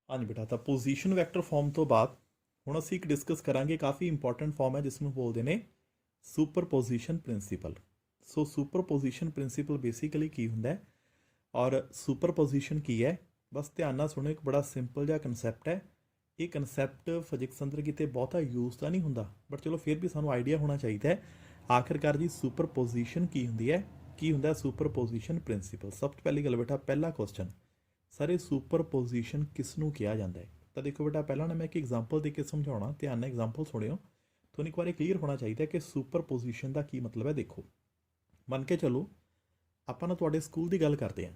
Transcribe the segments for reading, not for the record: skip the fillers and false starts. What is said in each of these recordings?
हाँ जी बेटा, तो पोजीशन वैक्टर फॉर्म तो बाद ਹੁਣ ਅਸੀਂ ਇੱਕ ਡਿਸਕਸ ਕਰਾਂਗੇ। ਕਾਫੀ ਇੰਪੋਰਟੈਂਟ ਫਾਰਮ ਹੈ ਜਿਸ ਨੂੰ ਬੋਲਦੇ ਨੇ ਸੁਪਰਪੋਜੀਸ਼ਨ ਪ੍ਰਿੰਸੀਪਲ। ਸੋ ਸੁਪਰਪੋਜੀਸ਼ਨ ਪ੍ਰਿੰਸੀਪਲ ਬੇਸਿਕਲੀ ਕੀ ਹੁੰਦਾ ਹੈ ਔਰ ਸੁਪਰਪੋਜੀਸ਼ਨ ਕੀ ਹੈ, ਬਸ ਧਿਆਨ ਨਾਲ ਸੁਣੋ। ਇੱਕ ਬੜਾ ਸਿੰਪਲ ਜਿਹਾ ਕਨਸੈਪਟ ਹੈ। ਇਹ ਕਨਸੈਪਟ ਫਿਜ਼ਿਕਸ ਅੰਦਰ ਕਿਤੇ ਬਹੁਤਾ ਯੂਜ਼ ਤਾਂ ਨਹੀਂ ਹੁੰਦਾ, ਬਟ ਚਲੋ ਫਿਰ ਵੀ ਸਾਨੂੰ ਆਈਡੀਆ ਹੋਣਾ ਚਾਹੀਦਾ ਹੈ ਆਖਿਰਕਾਰ ਜੀ ਸੁਪਰਪੋਜੀਸ਼ਨ ਕੀ ਹੁੰਦੀ ਹੈ, ਕੀ ਹੁੰਦਾ ਸੁਪਰਪੋਜੀਸ਼ਨ ਪ੍ਰਿੰਸੀਪਲ। ਸਭ ਤੋਂ ਪਹਿਲੀ ਗੱਲ ਬੇਟਾ, ਪਹਿਲਾ ਕੁਐਸਚਨ, ਸਰ ਇਹ ਸੁਪਰਪੋਜੀਸ਼ਨ ਕਿਸ ਨੂੰ ਕਿਹਾ ਜਾਂਦਾ ਹੈ? ਤਾਂ ਦੇਖੋ ਬੇਟਾ, ਪਹਿਲਾਂ ਨਾ ਮੈਂ ਇੱਕ ਐਗਜ਼ਾਮਪਲ ਦੇ ਕੇ ਸਮਝਾਉਣਾ, ਧਿਆਨ ਨਾਲ ਐਗਜ਼ਾਮਪਲ ਸੁਣਿਓ। ਤੁਹਾਨੂੰ ਇੱਕ ਵਾਰੀ ਕਲੀਅਰ ਹੋਣਾ ਚਾਹੀਦਾ ਕਿ ਸੁਪਰਪੋਜੀਸ਼ਨ ਦਾ ਕੀ ਮਤਲਬ ਹੈ। ਦੇਖੋ, ਮੰਨ ਕੇ ਚਲੋ ਆਪਾਂ ਨਾ ਤੁਹਾਡੇ ਸਕੂਲ ਦੀ ਗੱਲ ਕਰਦੇ ਹਾਂ।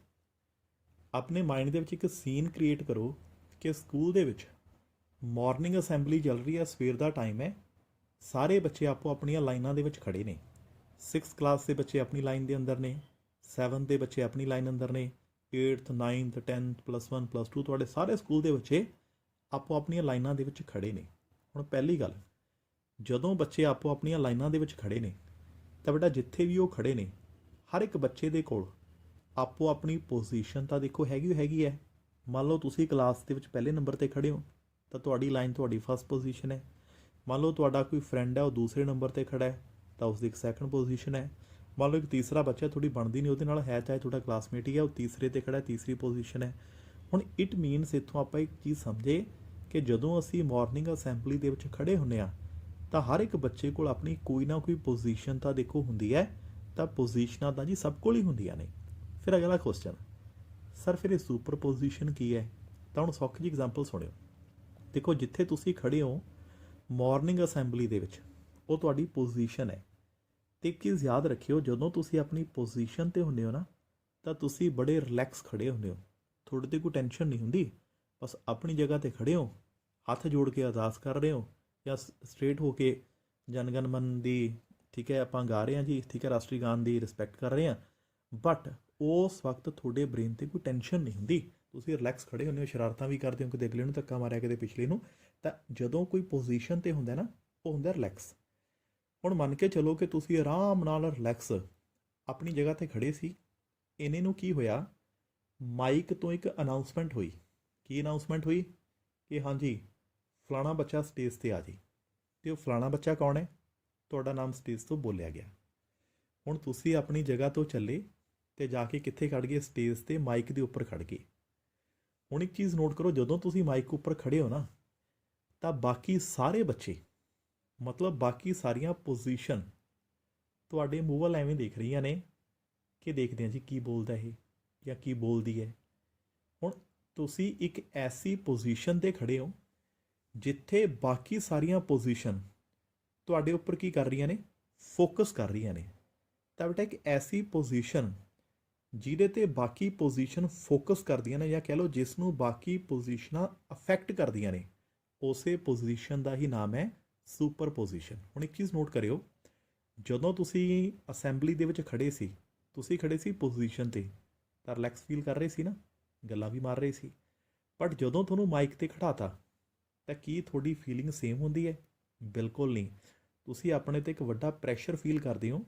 ਆਪਣੇ ਮਾਈਂਡ ਦੇ ਵਿੱਚ ਇੱਕ ਸੀਨ ਕ੍ਰੀਏਟ ਕਰੋ ਕਿ ਸਕੂਲ ਦੇ ਵਿੱਚ ਮਾਰਨਿੰਗ ਅਸੈਂਬਲੀ ਚੱਲ ਰਹੀ ਹੈ, ਸਵੇਰ ਦਾ ਟਾਈਮ ਹੈ, ਸਾਰੇ ਬੱਚੇ ਆਪੋ ਆਪਣੀਆਂ ਲਾਈਨਾਂ ਦੇ ਵਿੱਚ ਖੜੇ ਨੇ। 6th ਕਲਾਸ ਦੇ ਬੱਚੇ ਆਪਣੀ ਲਾਈਨ ਦੇ ਅੰਦਰ ਨੇ, 7th ਦੇ ਬੱਚੇ ਆਪਣੀ ਲਾਈਨ ਅੰਦਰ ਨੇ, 8th 9th 10th +1 +2 ਤੁਹਾਡੇ ਸਾਰੇ ਸਕੂਲ ਦੇ ਬੱਚੇ ਆਪੋ ਆਪਣੀਆਂ ਲਾਈਨਾਂ ਦੇ ਵਿੱਚ ਖੜੇ ਨੇ। ਹੁਣ ਪਹਿਲੀ ਗੱਲ, ਜਦੋਂ ਬੱਚੇ ਆਪੋ ਆਪਣੀਆਂ ਲਾਈਨਾਂ ਦੇ ਵਿੱਚ ਖੜੇ ਨੇ ਤਾਂ ਬੇਟਾ ਜਿੱਥੇ ਵੀ ਉਹ ਖੜੇ ਨੇ ਹਰ ਇੱਕ ਬੱਚੇ ਦੇ ਕੋਲ ਆਪੋ ਆਪਣੀ ਪੋਜੀਸ਼ਨ ਤਾਂ ਦੇਖੋ ਹੈਗੀ ਹੈ। ਮੰਨ ਲਓ ਤੁਸੀਂ ਕਲਾਸ ਦੇ ਵਿੱਚ ਪਹਿਲੇ ਨੰਬਰ 'ਤੇ ਖੜੇ ਹੋ ਤਾਂ ਤੁਹਾਡੀ ਲਾਈਨ ਤੁਹਾਡੀ ਫਸਟ ਪੋਜੀਸ਼ਨ ਹੈ। ਮੰਨ ਲਓ ਤੁਹਾਡਾ ਕੋਈ ਫਰੈਂਡ ਹੈ, ਉਹ ਦੂਸਰੇ ਨੰਬਰ 'ਤੇ ਖੜਾ ਹੈ ਤਾਂ ਉਸਦੀ ਇੱਕ ਸੈਕੰਡ ਪੋਜੀਸ਼ਨ ਹੈ। ਮੰਨ ਲਓ ਇੱਕ ਤੀਸਰਾ ਬੱਚਾ ਤੁਹਾਡੀ ਬਣਦੀ ਨਹੀਂ ਉਹਦੇ ਨਾਲ ਹੈ, ਚਾਹੇ ਤੁਹਾਡਾ ਕਲਾਸਮੇਟ ਹੀ ਹੈ, ਉਹ ਤੀਸਰੇ 'ਤੇ ਖੜਾ, ਤੀਸਰੀ ਪੋਜੀਸ਼ਨ ਹੈ। ਹੁਣ ਇਟ ਮੀਨਸ ਇੱਥੋਂ ਆਪਾਂ ਇੱਕ ਚੀਜ਼ ਸਮਝੇ ਕਿ ਜਦੋਂ ਅਸੀਂ ਮਾਰਨਿੰਗ ਅਸੈਂਬਲੀ ਦੇ ਵਿੱਚ ਖੜੇ ਹੁੰਦੇ ਹਾਂ ਤਾਂ ਹਰ ਇੱਕ ਬੱਚੇ ਕੋਲ ਆਪਣੀ ਕੋਈ ਨਾ ਕੋਈ ਪੋਜੀਸ਼ਨ ਤਾਂ ਦੇਖੋ ਹੁੰਦੀ ਹੈ। ਤਾਂ ਪੋਜੀਸ਼ਨਾਂ ਤਾਂ ਜੀ ਸਭ ਕੋਲ ਹੀ ਹੁੰਦੀਆਂ ਨੇ। ਫਿਰ ਅਗਲਾ ਕੁਐਸਚਨ, ਸਰ ਫਿਰ ਇਹ ਸੁਪਰ ਪੋਜੀਸ਼ਨ ਕੀ ਹੈ? ਤਾਂ ਹੁਣ ਸੌਖੀ ਜਿਹੀ ਐਗਜ਼ਾਮਪਲ ਸੁਣਿਓ। ਦੇਖੋ, ਜਿੱਥੇ ਤੁਸੀਂ ਖੜੇ ਹੋ ਮਾਰਨਿੰਗ ਅਸੈਂਬਲੀ ਦੇ ਵਿੱਚ ਉਹ ਤੁਹਾਡੀ ਪੋਜੀਸ਼ਨ ਹੈ। ਅਤੇ ਇੱਕ ਚੀਜ਼ ਯਾਦ ਰੱਖਿਓ, ਜਦੋਂ ਤੁਸੀਂ ਆਪਣੀ ਪੋਜੀਸ਼ਨ 'ਤੇ ਹੁੰਦੇ ਹੋ ਨਾ ਤਾਂ ਤੁਸੀਂ ਬੜੇ ਰਿਲੈਕਸ ਖੜੇ ਹੁੰਦੇ ਹੋ, ਤੁਹਾਡੇ 'ਤੇ ਕੋਈ ਟੈਨਸ਼ਨ ਨਹੀਂ ਹੁੰਦੀ। ਬਸ ਆਪਣੀ ਜਗ੍ਹਾ 'ਤੇ ਖੜੇ ਹੋ, ਹੱਥ ਜੋੜ ਕੇ ਅਰਦਾਸ ਕਰ ਰਹੇ ਹੋ ਜਾਂ ਸਟ੍ਰੇਟ ਹੋ ਕੇ ਜਨ ਗਣ ਮਨ ਦੀ, ਠੀਕ ਹੈ, ਆਪਾਂ ਗਾ ਰਹੇ ਹਾਂ ਜੀ, ਠੀਕ ਹੈ, ਰਾਸ਼ਟਰੀ ਗਾਨ ਦੀ ਰਿਸਪੈਕਟ ਕਰ ਰਹੇ ਹਾਂ। ਬਟ ਉਸ ਵਕਤ ਤੁਹਾਡੇ ਬ੍ਰੇਨ 'ਤੇ ਕੋਈ ਟੈਨਸ਼ਨ ਨਹੀਂ ਹੁੰਦੀ, ਤੁਸੀਂ ਰਿਲੈਕਸ ਖੜੇ ਹੁੰਦੇ ਹੋ, ਸ਼ਰਾਰਤਾਂ ਵੀ ਕਰਦੇ ਹੋ, ਕਿਤੇ ਅਗਲੇ ਨੂੰ ਧੱਕਾ ਮਾਰਿਆ, ਕਿਤੇ ਪਿਛਲੇ ਨੂੰ। ਤਾਂ ਜਦੋਂ ਕੋਈ ਪੋਜੀਸ਼ਨ 'ਤੇ ਹੁੰਦਾ ਨਾ, ਉਹ ਹੁੰਦਾ ਰਿਲੈਕਸ। ਹੁਣ ਮੰਨ ਕੇ ਚਲੋ ਕਿ ਤੁਸੀਂ ਆਰਾਮ ਨਾਲ ਰਿਲੈਕਸ ਆਪਣੀ ਜਗ੍ਹਾ 'ਤੇ ਖੜੇ ਸੀ। ਇਹਨੇ ਨੂੰ ਕੀ ਹੋਇਆ, ਮਾਈਕ ਤੋਂ ਇੱਕ ਅਨਾਊਂਸਮੈਂਟ ਹੋਈ। ਕੀ ਅਨਾਊਂਸਮੈਂਟ ਹੋਈ ਕਿ ਹਾਂਜੀ ਫਲਾਣਾ ਬੱਚਾ ਸਟੇਜ 'ਤੇ ਆ ਜੀ। ਅਤੇ ਉਹ ਫਲਾਣਾ ਬੱਚਾ ਕੌਣ ਹੈ? ਤੁਹਾਡਾ ਨਾਮ ਸਟੇਜ ਤੋਂ ਬੋਲਿਆ ਗਿਆ। ਹੁਣ ਤੁਸੀਂ ਆਪਣੀ ਜਗ੍ਹਾ ਤੋਂ ਚੱਲੇ ਅਤੇ ਜਾ ਕੇ ਕਿੱਥੇ ਖੜ੍ਹ ਗਏ? ਸਟੇਜ 'ਤੇ ਮਾਈਕ ਦੇ ਉੱਪਰ ਖੜ੍ਹ ਗਏ। ਹੁਣ ਇੱਕ ਚੀਜ਼ ਨੋਟ ਕਰੋ, ਜਦੋਂ ਤੁਸੀਂ ਮਾਈਕ ਉੱਪਰ ਖੜ੍ਹੇ ਹੋ ਨਾ ਤਾਂ ਬਾਕੀ ਸਾਰੇ ਬੱਚੇ, ਮਤਲਬ ਬਾਕੀ ਸਾਰੀਆਂ ਪੋਜੀਸ਼ਨ ਤੁਹਾਡੇ ਮੂੰਹ ਵੱਲ ਐਵੇਂ ਦੇਖ ਰਹੀਆਂ ਨੇ ਕਿ ਦੇਖਦੇ ਹਾਂ ਜੀ ਕੀ ਬੋਲਦਾ ਇਹ ਜਾਂ ਕੀ ਬੋਲਦੀ ਹੈ। ਹੁਣ ਤੁਸੀਂ ਇੱਕ ਐਸੀ ਪੋਜੀਸ਼ਨ 'ਤੇ ਖੜੇ ਹੋ ਜਿੱਥੇ ਬਾਕੀ ਸਾਰੀਆਂ ਪੋਜੀਸ਼ਨ ਤੁਹਾਡੇ ਉੱਪਰ ਕੀ ਕਰ ਰਹੀਆਂ ਨੇ? ਫੋਕਸ ਕਰ ਰਹੀਆਂ ਨੇ। ਤਾਂ ਬੇਟਾ ਇੱਕ ਐਸੀ ਪੋਜੀਸ਼ਨ ਜਿਹਦੇ 'ਤੇ ਬਾਕੀ ਪੋਜੀਸ਼ਨ ਫੋਕਸ ਕਰਦੀਆਂ ਨੇ, ਜਾਂ ਕਹਿ ਲਓ ਜਿਸ ਨੂੰ ਬਾਕੀ ਪੋਜੀਸ਼ਨਾਂ ਅਫੈਕਟ ਕਰਦੀਆਂ ਨੇ, ਉਸੇ ਪੋਜੀਸ਼ਨ ਦਾ ਹੀ ਨਾਮ ਹੈ ਸੁਪਰ ਪੋਜੀਸ਼ਨ। ਹੁਣ ਇੱਕ ਚੀਜ਼ ਨੋਟ ਕਰਿਓ, ਜਦੋਂ ਤੁਸੀਂ ਅਸੈਂਬਲੀ ਦੇ ਵਿੱਚ ਖੜੇ ਸੀ, ਤੁਸੀਂ ਖੜੇ ਸੀ ਪੋਜੀਸ਼ਨ 'ਤੇ ਤਾਂ ਰਿਲੈਕਸ ਫੀਲ ਕਰ ਰਹੇ ਸੀ ਨਾ, ਗੱਲਾਂ ਵੀ ਮਾਰ ਰਹੇ ਸੀ। ਬਟ ਜਦੋਂ ਤੁਹਾਨੂੰ ਮਾਈਕ 'ਤੇ ਖੜਾਤਾ ਤਾਂ ਕੀ ਤੁਹਾਡੀ ਫੀਲਿੰਗ ਸੇਮ ਹੁੰਦੀ ਹੈ? ਬਿਲਕੁਲ ਨਹੀਂ। ਤੁਸੀਂ ਆਪਣੇ 'ਤੇ ਇੱਕ ਵੱਡਾ ਪ੍ਰੈਸ਼ਰ ਫੀਲ ਕਰਦੇ ਹੋ।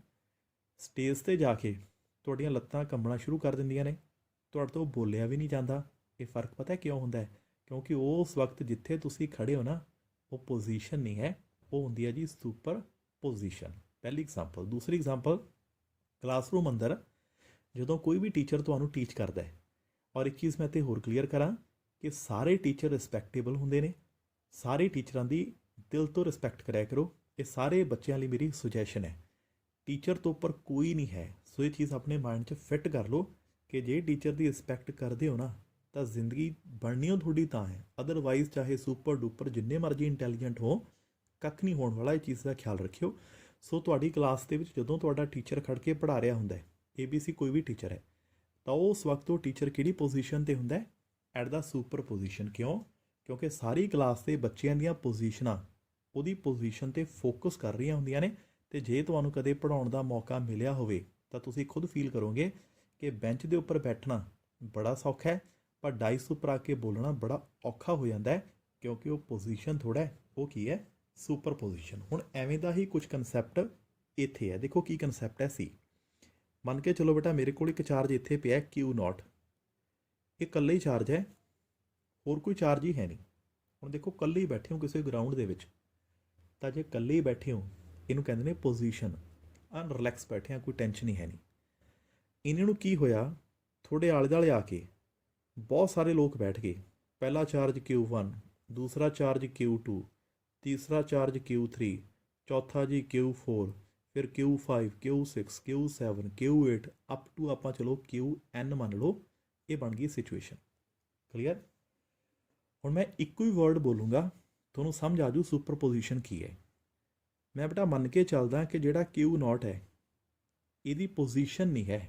ਸਟੇਜ 'ਤੇ ਜਾ ਕੇ ਤੁਹਾਡੀਆਂ ਲੱਤਾਂ ਕੰਬਣਾ ਸ਼ੁਰੂ ਕਰ ਦਿੰਦੀਆਂ ਨੇ, ਤੁਹਾਡੇ ਤੋਂ ਬੋਲਿਆ ਵੀ ਨਹੀਂ ਜਾਂਦਾ। ਇਹ ਫ਼ਰਕ ਪਤਾ ਕਿਉਂ ਹੁੰਦਾ ਹੈ? ਕਿਉਂਕਿ ਉਸ ਵਕਤ ਜਿੱਥੇ ਤੁਸੀਂ ਖੜੇ ਹੋ ਨਾ, ਉਹ ਪੋਜੀਸ਼ਨ ਨਹੀਂ ਹੈ, ਉਹ ਹੁੰਦੀ ਹੈ ਜੀ ਸੁਪਰ ਪੋਜੀਸ਼ਨ। ਪਹਿਲੀ ਐਗਜ਼ਾਮਪਲ। ਦੂਸਰੀ ਐਗਜ਼ਾਮਪਲ, ਕਲਾਸਰੂਮ ਅੰਦਰ ਜਦੋਂ ਕੋਈ ਵੀ ਟੀਚਰ ਤੁਹਾਨੂੰ ਟੀਚ ਕਰਦਾ ਹੈ, ਔਰ ਇੱਕ ਚੀਜ਼ ਮੈਂ ਇੱਥੇ ਹੋਰ ਕਲੀਅਰ ਕਰਾਂ ਕਿ ਸਾਰੇ ਟੀਚਰ ਰਿਸਪੈਕਟੇਬਲ ਹੁੰਦੇ ਨੇ, ਸਾਰੇ ਟੀਚਰਾਂ ਦੀ ਦਿਲ ਤੋਂ ਰਿਸਪੈਕਟ ਕਰਿਆ ਕਰੋ। ਇਹ ਸਾਰੇ ਬੱਚਿਆਂ ਲਈ ਮੇਰੀ ਸੁਜੈਸ਼ਨ ਹੈ। ਟੀਚਰ ਤੋਂ ਉੱਪਰ ਕੋਈ ਨਹੀਂ ਹੈ। ਸੋ ਇਹ ਚੀਜ਼ ਆਪਣੇ ਮਾਈਂਡ 'ਚ ਫਿੱਟ ਕਰ ਲਓ ਕਿ ਜੇ ਟੀਚਰ ਦੀ ਰਿਸਪੈਕਟ ਕਰਦੇ ਹੋ ਨਾ ਤਾਂ ਜ਼ਿੰਦਗੀ ਬਣਨੀ ਉਹ ਤੁਹਾਡੀ ਤਾਂ ਹੈ। ਅਦਰਵਾਈਜ਼ ਚਾਹੇ ਸੁਪਰ ਡੁਪਰ ਜਿੰਨੇ ਮਰਜ਼ੀ ਇੰਟੈਲੀਜੈਂਟ ਹੋ, ਕੱਖ ਨਹੀਂ ਹੋਣ ਵਾਲਾ। ਇਹ ਚੀਜ਼ ਦਾ ਖਿਆਲ ਰੱਖਿਓ। ਸੋ ਤੁਹਾਡੀ ਕਲਾਸ ਦੇ ਵਿੱਚ ਜਦੋਂ ਤੁਹਾਡਾ ਟੀਚਰ ਖੜ੍ਹ ਕੇ ਪੜ੍ਹਾ ਰਿਹਾ ਹੁੰਦਾ ਹੈ, ABC ਕੋਈ ਵੀ ਟੀਚਰ ਹੈ, ਤਾਂ ਉਸ ਵਕਤ ਉਹ ਟੀਚਰ ਕਿਹੜੀ ਪੋਜੀਸ਼ਨ 'ਤੇ ਹੁੰਦਾ ਹੈ? At the super position. ਕਿਉਂ? ਕਿਉਂਕਿ ਸਾਰੀ ਕਲਾਸ ਦੇ ਬੱਚਿਆਂ ਦੀਆਂ ਪੋਜੀਸ਼ਨਾਂ ਉਹਦੀ ਪੋਜੀਸ਼ਨ 'ਤੇ ਫੋਕਸ ਕਰ ਰਹੀਆਂ ਹੁੰਦੀਆਂ ਨੇ। ਅਤੇ ਜੇ ਤੁਹਾਨੂੰ ਕਦੇ ਪੜ੍ਹਾਉਣ ਦਾ ਮੌਕਾ ਮਿਲਿਆ ਹੋਵੇ ਤਾਂ ਤੁਸੀਂ ਖੁਦ ਫੀਲ ਕਰੋਗੇ ਕਿ ਬੈਂਚ ਦੇ ਉੱਪਰ ਬੈਠਣਾ ਬੜਾ ਸੌਖਾ ਹੈ, ਪਰ ਡਾਇਸ ਉੱਪਰ ਆ ਕੇ ਬੋਲਣਾ ਬੜਾ ਔਖਾ ਹੋ ਜਾਂਦਾ ਹੈ, ਕਿਉਂਕਿ ਉਹ ਪੋਜੀਸ਼ਨ ਥੋੜ੍ਹਾ ਹੈ, ਉਹ ਕੀ ਹੈ? Super position. ਹੁਣ ਐਵੇਂ ਦਾ ਹੀ ਕੁਝ ਕਨਸੈਪਟ ਇੱਥੇ ਹੈ। ਦੇਖੋ ਕੀ ਕਨਸੈਪਟ ਹੈ ਸੀ। ਮੰਨ ਕੇ ਚਲੋ ਬੇਟਾ, ਮੇਰੇ ਕੋਲ ਇੱਕ ਚਾਰਜ ਇੱਥੇ ਪਿਆ Q0। ਇਹ ਇਕੱਲਾ ਹੀ ਚਾਰਜ ਹੈ, ਹੋਰ ਕੋਈ ਚਾਰਜ ਹੀ ਹੈ ਨਹੀਂ। ਹੁਣ ਦੇਖੋ ਇਕੱਲੇ ਹੀ ਬੈਠੇ ਹੋ ਕਿਸੇ ਗਰਾਊਂਡ ਦੇ ਵਿੱਚ, ਤਾਂ ਜੇ ਇਕੱਲੇ ਹੀ ਬੈਠੇ ਹੋ ਇਹਨੂੰ ਕਹਿੰਦੇ ਨੇ ਪੋਜੀਸ਼ਨ। ਰਿਲੈਕਸ ਬੈਠੇ ਆ, ਕੋਈ ਟੈਨਸ਼ਨ ਹੀ ਹੈ ਨਹੀਂ। ਇਹਨਾਂ ਨੂੰ ਕੀ ਹੋਇਆ, ਤੁਹਾਡੇ ਆਲੇ ਦੁਆਲੇ ਆ ਕੇ ਬਹੁਤ ਸਾਰੇ ਲੋਕ ਬੈਠ ਗਏ। ਪਹਿਲਾ ਚਾਰਜ Q1, ਦੂਸਰਾ ਚਾਰਜ Q2, ਤੀਸਰਾ ਚਾਰਜ Q3, ਚੌਥਾ ਜੀ Q4, ਫਿਰ Q5, Q6, Q7, Q8 up to ਆਪਾਂ ਚਲੋ Qn ਮੰਨ ਲਓ। ਇਹ ਬਣ ਗਈ ਸਿਚੁਏਸ਼ਨ। ਕਲੀਅਰ। ਹੁਣ ਮੈਂ ਇੱਕੋ ਹੀ ਵਰਡ ਬੋਲੂੰਗਾ, ਤੁਹਾਨੂੰ ਸਮਝ ਆ ਜੂ ਸੁਪਰਪੋਜੀਸ਼ਨ ਕੀ ਹੈ। ਮੈਂ ਬੇਟਾ ਮੰਨ ਕੇ ਚੱਲਦਾ ਕਿ ਜਿਹੜਾ Q0 ਹੈ ਇਹਦੀ ਪੋਜੀਸ਼ਨ ਨਹੀਂ ਹੈ,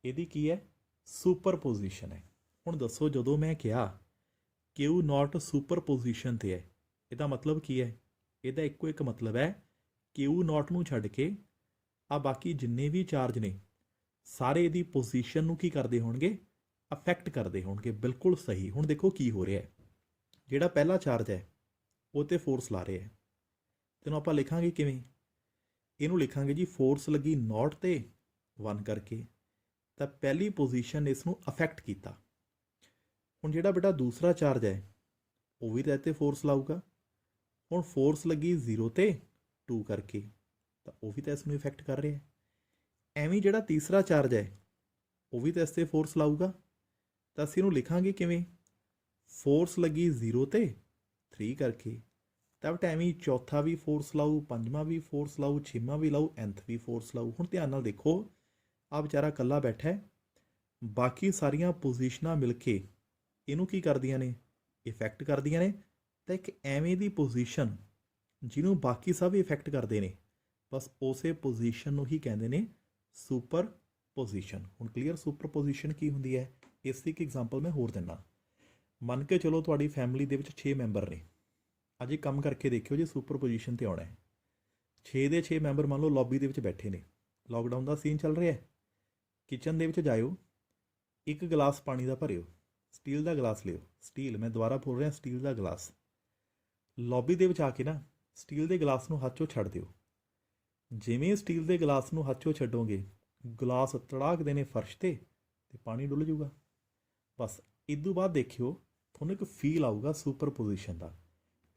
ਇਹਦੀ ਕੀ ਹੈ, ਸੁਪਰਪੋਜੀਸ਼ਨ ਹੈ। ਹੁਣ ਦੱਸੋ, ਜਦੋਂ ਮੈਂ ਕਿਹਾ Q0 ਸੁਪਰਪੋਜੀਸ਼ਨ 'ਤੇ ਹੈ, ਇਹਦਾ ਮਤਲਬ ਕੀ ਹੈ? ਇਹਦਾ ਇੱਕੋ ਇੱਕ ਮਤਲਬ ਹੈ, Q0 ਨੂੰ ਛੱਡ ਕੇ ਆ ਬਾਕੀ ਜਿੰਨੇ ਵੀ ਚਾਰਜ ਨੇ ਸਾਰੇ ਇਹਦੀ ਪੋਜੀਸ਼ਨ ਨੂੰ ਕੀ ਕਰਦੇ ਹੋਣਗੇ, ਅਫੈਕਟ ਕਰਦੇ ਹੋਣਗੇ। ਬਿਲਕੁਲ ਸਹੀ। ਹੁਣ ਦੇਖੋ ਕੀ ਹੋ ਰਿਹਾ ਹੈ, ਜਿਹੜਾ ਪਹਿਲਾ ਚਾਰਜ ਹੈ ਉਹ 'ਤੇ ਫੋਰਸ ਲਾ ਰਿਹਾ ਹੈ। ਤੈਨੂੰ ਆਪਾਂ ਲਿਖਾਂਗੇ ਕਿਵੇਂ? ਇਹਨੂੰ ਲਿਖਾਂਗੇ ਜੀ ਫੋਰਸ ਲੱਗੀ 0 ਤੇ 1 ਕਰਕੇ, ਤਾਂ ਪਹਿਲੀ ਪੋਜੀਸ਼ਨ ਇਸ ਨੂੰ ਅਫੈਕਟ ਕੀਤਾ। ਹੁਣ ਜਿਹੜਾ ਬੇਟਾ ਦੂਸਰਾ ਚਾਰਜ ਹੈ ਉਹ ਵੀ ਤਾਂ ਇੱਥੇ ਫੋਰਸ ਲਾਊਗਾ। ਹੁਣ ਫੋਰਸ ਲੱਗੀ 0 ਤੇ 2 ਕਰਕੇ, ਤਾਂ ਉਹ ਵੀ ਤਾਂ ਇਸ ਨੂੰ ਇਫੈਕਟ ਕਰ ਰਿਹਾ। ਐਵੇਂ ਜਿਹੜਾ ਤੀਸਰਾ ਚਾਰਜ ਹੈ ਉਹ ਵੀ ਤਾਂ ਇਸ 'ਤੇ ਫੋਰਸ ਲਾਊਗਾ, ਤਾਂ ਅਸੀਂ ਇਹਨੂੰ ਲਿਖਾਂਗੇ ਕਿਵੇਂ? ਫੋਰਸ ਲੱਗੀ 0 ਤੇ 3 ਕਰਕੇ, ਤਾਂ ਬਟ ਐਵੇਂ ਚੌਥਾ ਵੀ ਫੋਰਸ ਲਾਊ, ਪੰਜਵਾਂ ਵੀ ਫੋਰਸ ਲਾਊ, ਛੇਵਾਂ ਵੀ ਲਾਊ, nth ਵੀ ਫੋਰਸ ਲਾਊ। ਹੁਣ ਧਿਆਨ ਨਾਲ ਦੇਖੋ, ਆ ਵਿਚਾਰਾ ਇਕੱਲਾ ਬੈਠਾ ਹੈ, ਬਾਕੀ ਸਾਰੀਆਂ ਪੋਜੀਸ਼ਨਾਂ ਮਿਲ ਕੇ ਇਹਨੂੰ ਕੀ ਕਰਦੀਆਂ ਨੇ, ਇਫੈਕਟ ਕਰਦੀਆਂ ਨੇ। ਤਾਂ ਇੱਕ ਐਵੇਂ ਦੀ ਪੋਜੀਸ਼ਨ ਜਿਹਨੂੰ ਬਾਕੀ ਸਭ ਇਫੈਕਟ ਕਰਦੇ ਨੇ, ਬਸ ਉਸੇ ਪੋਜੀਸ਼ਨ ਨੂੰ ਹੀ ਕਹਿੰਦੇ ਨੇ ਸੁਪਰ ਪੋਜੀਸ਼ਨ। ਹੁਣ ਕਲੀਅਰ ਸੁਪਰ ਪੋਜੀਸ਼ਨ ਕੀ ਹੁੰਦੀ ਹੈ? ਇਸ ਦੀ ਇੱਕ ਐਗਜ਼ਾਮਪਲ ਮੈਂ ਹੋਰ ਦਿੰਦਾ। ਮੰਨ ਕੇ ਚਲੋ ਤੁਹਾਡੀ ਫੈਮਿਲੀ ਦੇ ਵਿੱਚ 6 ਮੈਂਬਰ ਨੇ। ਅੱਜ ਇਹ ਕੰਮ ਕਰਕੇ ਦੇਖਿਓ ਜੇ ਸੁਪਰ ਪੋਜੀਸ਼ਨ 'ਤੇ ਆਉਣਾ ਹੈ। 6 ਦੇ 6 ਮੈਂਬਰ ਮੰਨ ਲਓ ਲੌਬੀ ਦੇ ਵਿੱਚ ਬੈਠੇ ਨੇ, ਲੋਕਡਾਊਨ ਦਾ ਸੀਨ ਚੱਲ ਰਿਹਾ ਹੈ। ਕਿਚਨ ਦੇ ਵਿੱਚ ਜਾਇਓ, ਇੱਕ ਗਲਾਸ ਪਾਣੀ ਦਾ ਭਰਿਓ, ਸਟੀਲ ਦਾ ਗਲਾਸ ਲਿਓ। ਸਟੀਲ, ਮੈਂ ਦੁਬਾਰਾ ਬੋਲ ਰਿਹਾ, ਸਟੀਲ ਦਾ ਗਲਾਸ। ਲੌਬੀ ਦੇ ਵਿੱਚ ਆ ਕੇ ਨਾ ਸਟੀਲ ਦੇ ਗਲਾਸ ਨੂੰ ਹੱਥ 'ਚੋਂ ਛੱਡ ਦਿਓ। ਜਿਵੇਂ ਸਟੀਲ ਦੇ ਗਲਾਸ ਨੂੰ ਹੱਥ 'ਚੋਂ ਛੱਡੋਗੇ, ਗਲਾਸ ਤੜਾਕਦੇ ਨੇ ਫਰਸ਼ 'ਤੇ ਅਤੇ ਪਾਣੀ ਡੁੱਲ ਜੂਗਾ। ਬਸ ਇਦੋਂ ਬਾਅਦ ਦੇਖਿਓ ਤੁਹਾਨੂੰ ਇੱਕ ਫੀਲ ਆਊਗਾ ਸੁਪਰ ਪੋਜੀਸ਼ਨ ਦਾ।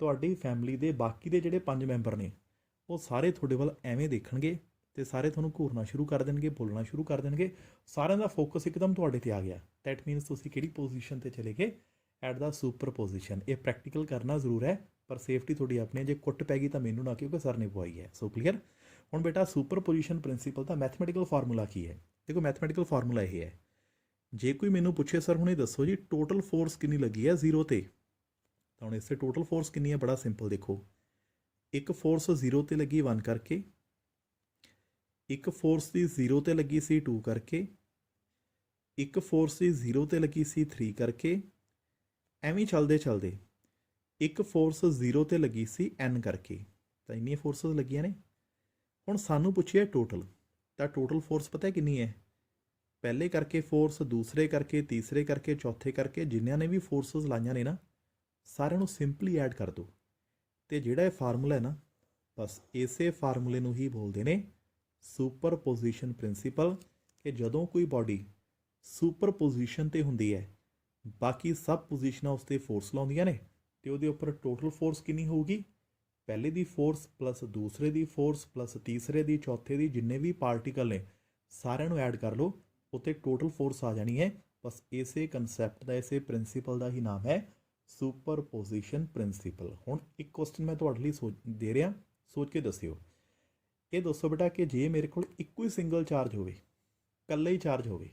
ਤੁਹਾਡੀ ਫੈਮਿਲੀ ਦੇ ਬਾਕੀ ਦੇ ਜਿਹੜੇ 5 ਮੈਂਬਰ ਨੇ ਉਹ ਸਾਰੇ ਤੁਹਾਡੇ ਵੱਲ ਐਵੇਂ ਦੇਖਣਗੇ ਅਤੇ ਸਾਰੇ ਤੁਹਾਨੂੰ ਘੂਰਨਾ ਸ਼ੁਰੂ ਕਰ ਦੇਣਗੇ, ਬੋਲਣਾ ਸ਼ੁਰੂ ਕਰ ਦੇਣਗੇ। ਸਾਰਿਆਂ ਦਾ ਫੋਕਸ ਇੱਕਦਮ ਤੁਹਾਡੇ 'ਤੇ ਆ ਗਿਆ। ਦੈਟ ਮੀਨਸ ਤੁਸੀਂ ਕਿਹੜੀ ਪੋਜੀਸ਼ਨ 'ਤੇ ਚਲੇ ਗਏ? At the super position. ਇਹ ਪ੍ਰੈਕਟੀਕਲ ਕਰਨਾ ਜ਼ਰੂਰ ਹੈ, ਪਰ ਸੇਫਟੀ ਤੁਹਾਡੀ ਆਪਣੀ। ਜੇ ਕੁੱਟ ਪੈ ਗਈ ਤਾਂ ਮੈਨੂੰ ਨਾ, ਕਿਉਂਕਿ ਸਰ ਨੇ ਪਵਾਈ ਹੈ। ਸੋ ਕਲੀਅਰ। ਹੁਣ ਬੇਟਾ ਸੁਪਰ ਪੋਜੀਸ਼ਨ ਪ੍ਰਿੰਸੀਪਲ ਦਾ ਮੈਥਮੈਟੀਕਲ ਫਾਰਮੂਲਾ ਕੀ ਹੈ? ਦੇਖੋ ਮੈਥਮੈਟੀਕਲ ਫਾਰਮੂਲਾ ਇਹ ਹੈ, ਜੇ ਕੋਈ ਮੈਨੂੰ ਪੁੱਛੇ ਸਰ ਹੁਣ ਇਹ ਦੱਸੋ ਜੀ ਟੋਟਲ ਫੋਰਸ ਕਿੰਨੀ ਲੱਗੀ ਹੈ 0 ਤੇ, ਤਾਂ ਹੁਣ ਇਸੇ ਟੋਟਲ ਫੋਰਸ ਕਿੰਨੀ ਹੈ? ਬੜਾ ਸਿੰਪਲ। ਦੇਖੋ, ਇੱਕ ਫੋਰਸ 0 ਤੇ ਲੱਗੀ 1 ਕਰਕੇ, ਇੱਕ ਫੋਰਸ ਦੀ 0 ਤੇ ਲੱਗੀ ਸੀ 2 ਕਰਕੇ, ਇੱਕ ਫੋਰਸ ਦੀ 0 ਤੇ ਲੱਗੀ ਸੀ 3 ਕਰਕੇ, ਐਵੇਂ ਚੱਲਦੇ ਚੱਲਦੇ ਇੱਕ ਫੋਰਸ 0 ਤੇ ਲੱਗੀ ਸੀ n ਕਰਕੇ। ਤਾਂ ਇੰਨੀਆਂ ਫੋਰਸਸ ਲੱਗੀਆਂ ਨੇ। ਹੁਣ ਸਾਨੂੰ ਪੁੱਛਿਆ ਟੋਟਲ, ਤਾਂ ਟੋਟਲ ਫੋਰਸ ਪਤਾ ਕਿੰਨੀ ਹੈ? ਪਹਿਲੇ ਕਰਕੇ ਫੋਰਸ, ਦੂਸਰੇ ਕਰਕੇ, ਤੀਸਰੇ ਕਰਕੇ, ਚੌਥੇ ਕਰਕੇ, ਜਿੰਨਿਆਂ ਨੇ ਵੀ ਫੋਰਸਸ ਲਾਈਆਂ ਨੇ ਨਾ, ਸਾਰਿਆਂ ਨੂੰ ਸਿੰਪਲੀ ਐਡ ਕਰ ਦਿਓ। ਅਤੇ ਜਿਹੜਾ ਇਹ ਫਾਰਮੂਲਾ ਹੈ ਨਾ, ਬਸ ਇਸੇ ਫਾਰਮੂਲੇ ਨੂੰ ਹੀ ਬੋਲਦੇ ਨੇ ਸੁਪਰ ਪੋਜੀਸ਼ਨ ਪ੍ਰਿੰਸੀਪਲ। ਕਿ ਜਦੋਂ ਕੋਈ ਬਾਡੀ ਸੁਪਰ ਪੋਜੀਸ਼ਨ 'ਤੇ ਹੁੰਦੀ ਹੈ, ਬਾਕੀ ਸਭ ਪੋਜੀਸ਼ਨਾਂ ਉਸ 'ਤੇ ਫੋਰਸ ਲਾਉਂਦੀਆਂ ਨੇ, ਅਤੇ ਉਹਦੇ ਉੱਪਰ ਟੋਟਲ ਫੋਰਸ ਕਿੰਨੀ ਹੋਊਗੀ? ਪਹਿਲੇ ਦੀ ਫੋਰਸ ਪਲੱਸ ਦੂਸਰੇ ਦੀ ਫੋਰਸ ਪਲੱਸ ਤੀਸਰੇ ਦੀ, ਚੌਥੇ ਦੀ, ਜਿੰਨੇ ਵੀ ਪਾਰਟੀਕਲ ਨੇ ਸਾਰਿਆਂ ਨੂੰ ਐਡ ਕਰ ਲਓ, ਉੱਤੇ ਟੋਟਲ ਫੋਰਸ ਆ ਜਾਣੀ ਹੈ। ਬਸ ਇਸੇ ਕਨਸੈਪਟ ਦਾ, ਇਸੇ ਪ੍ਰਿੰਸੀਪਲ ਦਾ ਹੀ ਨਾਮ ਹੈ ਸੁਪਰ ਪੋਜੀਸ਼ਨ ਪ੍ਰਿੰਸੀਪਲ। ਹੁਣ ਇੱਕ ਕੁਐਸਚਨ ਮੈਂ ਤੁਹਾਡੇ ਲਈ ਦੇ ਰਿਹਾ, ਸੋਚ ਕੇ ਦੱਸਿਓ। ਇਹ ਦੱਸੋ ਬੇਟਾ ਕਿ ਜੇ ਮੇਰੇ ਕੋਲ ਇੱਕੋ ਹੀ ਸਿੰਗਲ ਚਾਰਜ ਹੋਵੇ, ਇਕੱਲਾ ਹੀ ਚਾਰਜ ਹੋਵੇ,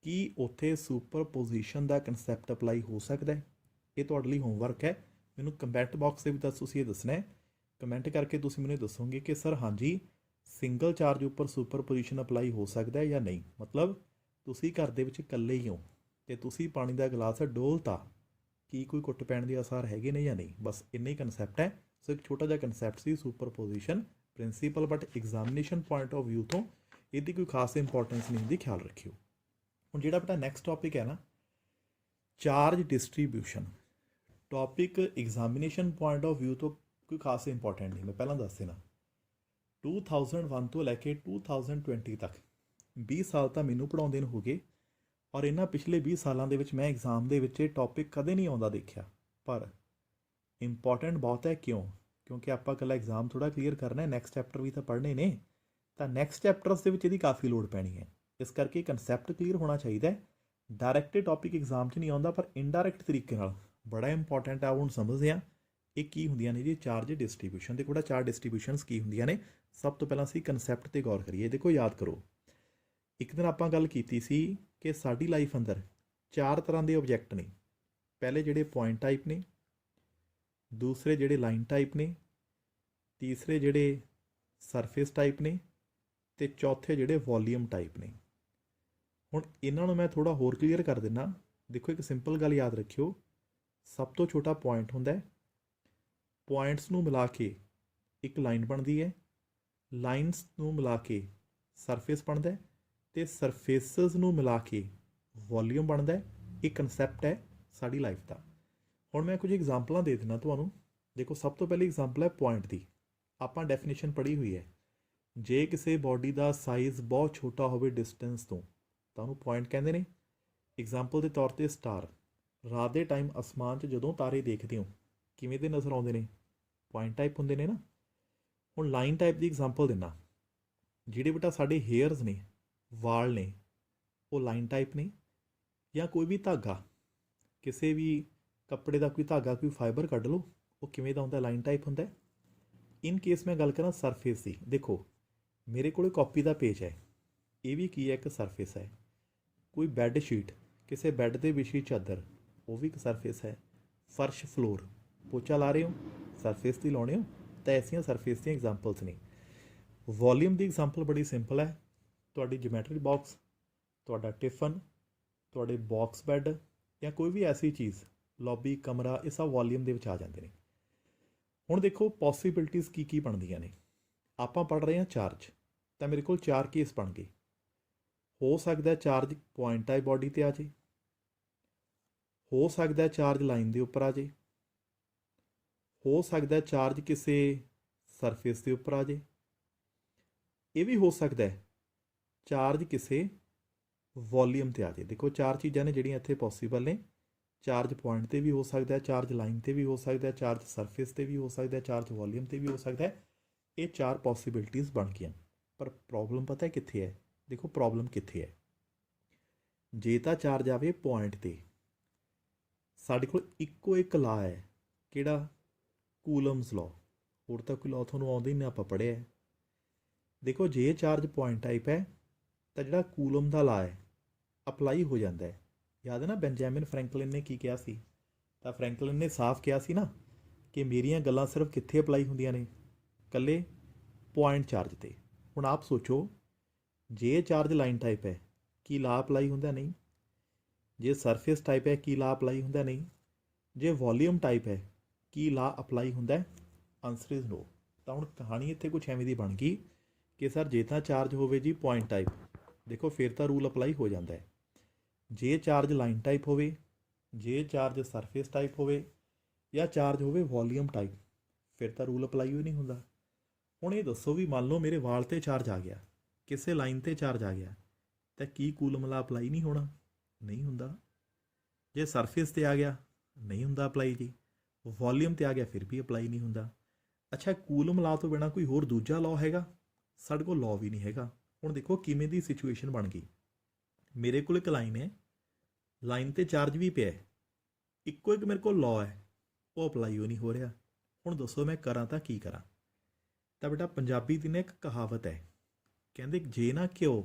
ਕੀ ਉੱਥੇ ਸੁਪਰ ਪੋਜੀਸ਼ਨ ਦਾ ਕਨਸੈਪਟ ਅਪਲਾਈ ਹੋ ਸਕਦਾ ਹੈ? ਇਹ ਤੁਹਾਡੇ ਲਈ ਹੋਮਵਰਕ ਹੈ। ਮੈਨੂੰ ਕਮੈਂਟ ਬਾਕਸ ਦੇ ਵਿੱਚ ਤੁਸੀਂ ਇਹ ਦੱਸਣਾ ਹੈ। ਕਮੈਂਟ ਕਰਕੇ ਤੁਸੀਂ ਮੈਨੂੰ ਦੱਸੋਗੇ ਕਿ ਸਰ ਹਾਂਜੀ ਸਿੰਗਲ ਚਾਰਜ ਉੱਪਰ ਸੁਪਰ ਪੋਜੀਸ਼ਨ ਅਪਲਾਈ ਹੋ ਸਕਦਾ ਹੈ ਜਾਂ ਨਹੀਂ। ਮਤਲਬ ਤੁਸੀਂ ਘਰ ਦੇ ਵਿੱਚ ਇਕੱਲੇ ਹੀ ਹੋ ਅਤੇ ਤੁਸੀਂ ਪਾਣੀ ਦਾ ਗਲਾਸ ਡੋਲਤਾ, ਕੀ ਕੋਈ ਕੁੱਟ ਪੈਣ ਦੇ ਆਸਾਰ ਹੈਗੇ ਨੇ ਜਾਂ ਨਹੀਂ? ਬਸ ਇੰਨਾ ਹੀ ਕਨਸੈਪਟ ਹੈ। ਸੋ ਇੱਕ ਛੋਟਾ ਜਿਹਾ concept C super position principal, but examination point of view ਤੋਂ ਇਹਦੀ ਕੋਈ ਖਾਸ ਇੰਪੋਰਟੈਂਸ ਨਹੀਂ ਹੁੰਦੀ, ਖਿਆਲ ਰੱਖਿਓ। ਹੁਣ ਜਿਹੜਾ ਬੇਟਾ ਨੈਕਸਟ ਟੌਪਿਕ ਹੈ ਨਾ, charge distribution. Topic examination point of view ਤੋਂ ਕੋਈ ਖਾਸ ਇੰਪੋਰਟੈਂਟ ਨਹੀਂ, ਮੈਂ ਪਹਿਲਾਂ ਦੱਸ ਦੇਣਾ। 2001 ਤੋਂ ਲੈ ਕੇ 2020 ਤੱਕ 20 ਸਾਲ ਤਾਂ ਮੈਨੂੰ ਪੜ੍ਹਾਉਂਦੇ ਨੂੰ ਹੋ ਗਏ, ਔਰ ਇਹਨਾਂ ਪਿਛਲੇ 20 ਸਾਲਾਂ ਦੇ ਵਿੱਚ ਮੈਂ ਐਗਜ਼ਾਮ ਦੇ ਵਿੱਚ ਇਹ ਟੌਪਿਕ ਕਦੇ ਨਹੀਂ ਆਉਂਦਾ ਦੇਖਿਆ। ਪਰ ਇੰਪੋਰਟੈਂਟ ਬਹੁਤ ਹੈ। ਕਿਉਂ? ਕਿਉਂਕਿ ਆਪਾਂ ਇਕੱਲਾ ਐਗਜ਼ਾਮ ਥੋੜ੍ਹਾ ਕਲੀਅਰ ਕਰਨਾ ਹੈ, ਨੈਕਸਟ ਚੈਪਟਰ ਵੀ ਤਾਂ ਪੜ੍ਹਨੇ ਨੇ। ਤਾਂ ਨੈਕਸਟ ਚੈਪਟਰਸ ਦੇ ਵਿੱਚ ਇਹਦੀ ਕਾਫੀ ਲੋੜ ਪੈਣੀ ਹੈ। ਇਸ ਕਰਕੇ ਕਨਸੈਪਟ ਕਲੀਅਰ ਹੋਣਾ ਚਾਹੀਦਾ ਹੈ। ਡਾਇਰੈਕਟ ਟੌਪਿਕ ਐਗਜ਼ਾਮ 'ਚ ਨਹੀਂ ਆਉਂਦਾ, ਪਰ ਇਨਡਾਇਰੈਕਟ ਤਰੀਕੇ ਨਾਲ ਬੜਾ ਇੰਪੋਰਟੈਂਟ ਆ। ਹੁਣ ਸਮਝਦੇ ਹਾਂ ਇਹ ਕੀ ਹੁੰਦੀਆਂ ਨੇ ਜੀ ਚਾਰਜ ਡਿਸਟਰੀਬਿਊਸ਼ਨ। ਦੇਖੋ ਜਿਹੜਾ ਚਾਰਜ ਡਿਸਟਰੀਬਿਊਸ਼ਨਸ ਕੀ ਹੁੰਦੀਆਂ ਨੇ, ਸਭ ਤੋਂ ਪਹਿਲਾਂ ਅਸੀਂ ਕਨਸੈਪਟ 'ਤੇ ਗੌਰ ਕਰੀਏ। ਦੇਖੋ ਯਾਦ ਕਰੋ, ਇੱਕ ਦਿਨ ਆਪਾਂ ਗੱਲ ਕੀਤੀ ਸੀ ਕਿ ਸਾਡੀ ਲਾਈਫ ਅੰਦਰ 4 ਤਰ੍ਹਾਂ ਦੇ ਆਬਜੈਕਟ ਨੇ। ਪਹਿਲੇ ਜਿਹੜੇ ਪੁਆਇੰਟ ਟਾਈਪ ਨੇ, ਦੂਸਰੇ ਜਿਹੜੇ ਲਾਈਨ ਟਾਈਪ ਨੇ, ਤੀਸਰੇ ਜਿਹੜੇ ਸਰਫੇਸ ਟਾਈਪ ਨੇ, ਅਤੇ ਚੌਥੇ ਜਿਹੜੇ ਵੋਲੀਅਮ ਟਾਈਪ ਨੇ। ਹੁਣ ਇਹਨਾਂ ਨੂੰ ਮੈਂ ਥੋੜ੍ਹਾ ਹੋਰ ਕਲੀਅਰ ਕਰ ਦਿੰਦਾ। ਦੇਖੋ ਇੱਕ ਸਿੰਪਲ ਗੱਲ ਯਾਦ ਰੱਖਿਓ, ਸਭ ਤੋਂ ਛੋਟਾ ਪੁਆਇੰਟ ਹੁੰਦਾ ਹੈ, ਪੁਆਇੰਟਸ ਨੂੰ ਮਿਲਾ ਕੇ ਇੱਕ ਲਾਈਨ ਬਣਦੀ ਹੈ, ਲਾਈਨਸ ਨੂੰ ਮਿਲਾ ਕੇ ਸਰਫੇਸ ਬਣਦਾ ਹੈ, ਅਤੇ ਸਰਫੇਸਿਸ ਨੂੰ ਮਿਲਾ ਕੇ ਵੋਲੀਅਮ ਬਣਦਾ ਹੈ। ਇਹ ਕਨਸੈਪਟ ਹੈ ਸਾਡੀ ਲਾਈਫ ਦਾ। ਹੁਣ ਮੈਂ ਕੁਝ ਐਗਜ਼ਾਮਪਲਾਂ ਦੇ ਦਿੰਦਾ ਤੁਹਾਨੂੰ। ਦੇਖੋ ਸਭ ਤੋਂ ਪਹਿਲੀ ਐਗਜ਼ਾਮਪਲ ਹੈ ਪੁਆਇੰਟ ਦੀ। ਆਪਾਂ ਡੈਫੀਨੇਸ਼ਨ ਪੜ੍ਹੀ ਹੋਈ ਹੈ, ਜੇ ਕਿਸੇ ਬੋਡੀ ਦਾ ਸਾਈਜ਼ ਬਹੁਤ ਛੋਟਾ ਹੋਵੇ ਡਿਸਟੈਂਸ ਤੋਂ ਤਾਂ ਉਹਨੂੰ ਪੁਆਇੰਟ ਕਹਿੰਦੇ ਨੇ। ਐਗਜ਼ਾਮਪਲ ਦੇ ਤੌਰ 'ਤੇ ਸਟਾਰ। ਰਾਤ ਦੇ ਟਾਈਮ ਅਸਮਾਨ 'ਚ ਜਦੋਂ ਤਾਰੇ ਦੇਖਦੇ ਹੋ ਕਿਵੇਂ ਦੇ ਨਜ਼ਰ ਆਉਂਦੇ ਨੇ? ਪੁਆਇੰਟ ਟਾਈਪ ਹੁੰਦੇ ਨੇ ਨਾ। ਹੁਣ ਲਾਈਨ ਟਾਈਪ ਦੀ ਐਗਜ਼ਾਮਪਲ ਦਿੰਦਾ। ਜਿਹੜੇ ਬੇਟਾ ਸਾਡੇ ਹੇਅਰਸ ਨੇ, ਵਾਲ ਨੇ, ਉਹ ਲਾਈਨ ਟਾਈਪ ਨੇ। ਜਾਂ ਕੋਈ ਵੀ ਧਾਗਾ, ਕਿਸੇ ਵੀ ਕੱਪੜੇ ਦਾ ਕੋਈ ਧਾਗਾ, ਕੋਈ ਫਾਈਬਰ ਕੱਢ ਲਓ, ਉਹ ਕਿਵੇਂ ਦਾ ਹੁੰਦਾ? ਲਾਈਨ ਟਾਈਪ ਹੁੰਦਾ। ਇਨ ਕੇਸ ਮੈਂ ਗੱਲ ਕਰਾਂ ਸਰਫੇਸ ਦੀ, ਦੇਖੋ ਮੇਰੇ ਕੋਲ ਕਾਪੀ ਦਾ ਪੇਜ ਹੈ, ਇਹ ਵੀ ਕੀ ਹੈ? ਇੱਕ ਸਰਫੇਸ ਹੈ। ਕੋਈ ਬੈੱਡ ਸ਼ੀਟ, ਕਿਸੇ ਬੈੱਡ ਦੇ ਵਿਛੀ ਚਾਦਰ, ਉਹ ਵੀ ਇੱਕ ਸਰਫੇਸ ਹੈ। ਫਰਸ਼, ਫਲੋਰ, ਪੋਚਾ ਲਾ ਰਹੇ ਹੋ, ਸਰਫੇਸ ਦੀ ਲਾਉਣੇ ਹੋ। ਤਾਂ ਐਸੀਆਂ ਸਰਫੇਸ ਦੀਆਂ ਐਗਜ਼ਾਮਪਲਸ ਨੇ। ਵੋਲੀਅਮ ਦੀ ਐਗਜ਼ਾਮਪਲ ਬੜੀ ਸਿੰਪਲ ਹੈ। ਤੁਹਾਡੀ ਜਿਓਮੈਟਰੀ ਬਾਕਸ, ਤੁਹਾਡਾ ਟਿਫਨ, ਤੁਹਾਡੇ ਬਾਕਸ ਬੈੱਡ, ਜਾਂ ਕੋਈ ਵੀ ਐਸੀ ਚੀਜ਼, ਲੌਬੀ, ਕਮਰਾ, ਇਹ ਸਭ ਵੋਲੀਅਮ ਦੇ ਵਿੱਚ ਆ ਜਾਂਦੇ ਨੇ। ਹੁਣ ਦੇਖੋ ਪੋਸੀਬਿਲਿਟੀਜ਼ ਕੀ ਕੀ ਬਣਦੀਆਂ ਨੇ। ਆਪਾਂ ਪੜ੍ਹ ਰਹੇ ਹਾਂ ਚਾਰਜ, ਤਾਂ ਮੇਰੇ ਕੋਲ 4 ਕੇਸ ਬਣ ਗਏ। ਹੋ ਸਕਦਾ ਚਾਰਜ ਪੁਆਇੰਟ ਟਾਈਪ ਬੋਡੀ 'ਤੇ ਆ ਜੇ, ਹੋ ਸਕਦਾ ਚਾਰਜ ਲਾਈਨ ਦੇ ਉੱਪਰ ਆ ਜੇ, ਹੋ ਸਕਦਾ ਚਾਰਜ ਕਿਸੇ ਸਰਫੇਸ ਦੇ ਉੱਪਰ ਆ ਜੇ, ਇਹ ਵੀ ਹੋ ਸਕਦਾ ਚਾਰਜ ਕਿਸੇ ਵੋਲੀਅਮ 'ਤੇ ਆ ਜੇ। ਦੇਖੋ 4 ਚੀਜ਼ਾਂ ਨੇ ਜਿਹੜੀਆਂ ਇੱਥੇ ਪੋਸੀਬਲ ਨੇ। ਚਾਰਜ ਪੁਆਇੰਟ 'ਤੇ ਵੀ ਹੋ ਸਕਦਾ, ਚਾਰਜ ਲਾਈਨ 'ਤੇ ਵੀ ਹੋ ਸਕਦਾ, ਚਾਰਜ ਸਰਫੇਸ 'ਤੇ ਵੀ ਹੋ ਸਕਦਾ, ਚਾਰਜ ਵੋਲੀਅਮ 'ਤੇ ਵੀ ਹੋ ਸਕਦਾ। ਇਹ 4 ਪੋਸੀਬਿਲਿਟੀਜ਼ ਬਣ ਗਈਆਂ। ਪਰ ਪ੍ਰੋਬਲਮ ਪਤਾ ਕਿੱਥੇ ਹੈ? ਦੇਖੋ ਪ੍ਰੋਬਲਮ ਕਿੱਥੇ ਹੈ। ਜੇ ਤਾਂ ਚਾਰਜ ਆਵੇ ਪੁਆਇੰਟ 'ਤੇ, ਸਾਡੇ ਕੋਲ ਇੱਕੋ ਇੱਕ ਲਾ ਹੈ, ਕਿਹੜਾ? ਕੂਲਮਸ ਲਾਅ। ਹੋਰ ਤਾਂ ਕੋਈ ਲਾਅ ਤੁਹਾਨੂੰ ਆਉਂਦਾ ਹੀ ਨਹੀਂ, ਆਪਾਂ ਪੜ੍ਹਿਆ। ਦੇਖੋ ਜੇ ਚਾਰਜ ਪੁਆਇੰਟ ਟਾਈਪ ਹੈ ਤਾਂ ਜਿਹੜਾ ਕੂਲਮ ਦਾ ਲਾ ਹੈ ਅਪਲਾਈ ਹੋ ਜਾਂਦਾ ਹੈ। ਯਾਦ ਹੈ ਨਾ ਬੈਂਜਾਮਿਨ ਫਰੈਂਕਲਿਨ ਨੇ ਕੀ ਕਿਹਾ ਸੀ? ਤਾਂ ਫਰੈਂਕਲਿਨ ਨੇ ਸਾਫ਼ ਕਿਹਾ ਸੀ ਨਾ ਕਿ ਮੇਰੀਆਂ ਗੱਲਾਂ ਸਿਰਫ ਕਿੱਥੇ ਅਪਲਾਈ ਹੁੰਦੀਆਂ ਨੇ? ਇਕੱਲੇ ਪੁਆਇੰਟ ਚਾਰਜ 'ਤੇ। ਹੁਣ ਆਪ ਸੋਚੋ, ਜੇ ਚਾਰਜ ਲਾਈਨ ਟਾਈਪ ਹੈ ਕੀ ਲਾ ਅਪਲਾਈ ਹੁੰਦਾ? ਨਹੀਂ। ਜੇ ਸਰਫੇਸ ਟਾਈਪ ਹੈ ਕੀ ਲਾ ਅਪਲਾਈ ਹੁੰਦਾ? ਨਹੀਂ। ਜੇ ਵੋਲੀਅਮ ਟਾਈਪ ਹੈ ਕੀ ਲਾ ਅਪਲਾਈ ਹੁੰਦਾ? Answer is no. ਤਾਂ ਹੁਣ ਕਹਾਣੀ ਇੱਥੇ ਕੁਛ ਐਵੇਂ ਦੀ ਬਣ ਗਈ ਕਿ ਸਰ ਜੇ ਤਾਂ ਚਾਰਜ ਹੋਵੇ ਜੀ ਪੁਆਇੰਟ ਟਾਈਪ, ਦੇਖੋ ਫਿਰ ਤਾਂ ਰੂਲ ਅਪਲਾਈ ਹੋ ਜਾਂਦਾ ਹੈ। ਜੇ ਚਾਰਜ ਲਾਈਨ ਟਾਈਪ ਹੋਵੇ, ਜੇ ਚਾਰਜ ਸਰਫੇਸ ਟਾਈਪ ਹੋਵੇ, ਜਾਂ ਚਾਰਜ ਹੋਵੇ ਵੋਲੀਅਮ ਟਾਈਪ, ਫਿਰ ਤਾਂ ਰੂਲ ਅਪਲਾਈ ਹੀ ਨਹੀਂ ਹੁੰਦਾ। ਹੁਣ ਇਹ ਦੱਸੋ ਵੀ ਮੰਨ ਲਓ ਮੇਰੇ ਵਾਲ 'ਤੇ ਚਾਰਜ ਆ ਗਿਆ, ਕਿਸੇ ਲਾਈਨ 'ਤੇ ਚਾਰਜ ਆ ਗਿਆ, ਤਾਂ ਕੀ ਕੂਲਮ ਲਾ ਅਪਲਾਈ ਨਹੀਂ ਹੋਣਾ? ਨਹੀਂ ਹੁੰਦਾ। ਜੇ ਸਰਫੇਸ 'ਤੇ ਆ ਗਿਆ ਨਹੀਂ ਹੁੰਦਾ ਅਪਲਾਈ ਜੀ, ਵੋਲੀਅਮ 'ਤੇ ਆ ਗਿਆ ਫਿਰ ਵੀ ਅਪਲਾਈ ਨਹੀਂ ਹੁੰਦਾ। ਅੱਛਾ ਕੂਲਮ ਲਾ ਤੋਂ ਬਿਨਾਂ ਕੋਈ ਹੋਰ ਦੂਜਾ ਲਾਅ ਹੈਗਾ? ਸਾਡੇ ਕੋਲ ਲਾਅ ਵੀ ਨਹੀਂ ਹੈਗਾ। ਹੁਣ ਦੇਖੋ ਕਿਵੇਂ ਦੀ ਸਿਚੁਏਸ਼ਨ ਬਣ ਗਈ। ਮੇਰੇ ਕੋਲ ਇੱਕ ਲਾਈਨ ਹੈ, ਲਾਈਨ 'ਤੇ ਚਾਰਜ ਵੀ ਪਿਆ, ਇੱਕੋ ਇੱਕ ਮੇਰੇ ਕੋਲ ਲਾਅ ਹੈ, ਉਹ ਅਪਲਾਈ ਹੋ ਨਹੀਂ ਹੋ ਰਿਹਾ। ਹੁਣ ਦੱਸੋ ਮੈਂ ਕਰਾਂ ਤਾਂ ਕੀ ਕਰਾਂ? ਤਾਂ ਬੇਟਾ ਪੰਜਾਬੀ ਦੀ ਨਾ ਇੱਕ ਕਹਾਵਤ ਹੈ, ਕਹਿੰਦੇ ਜੇ ਨਾ ਘਿਓ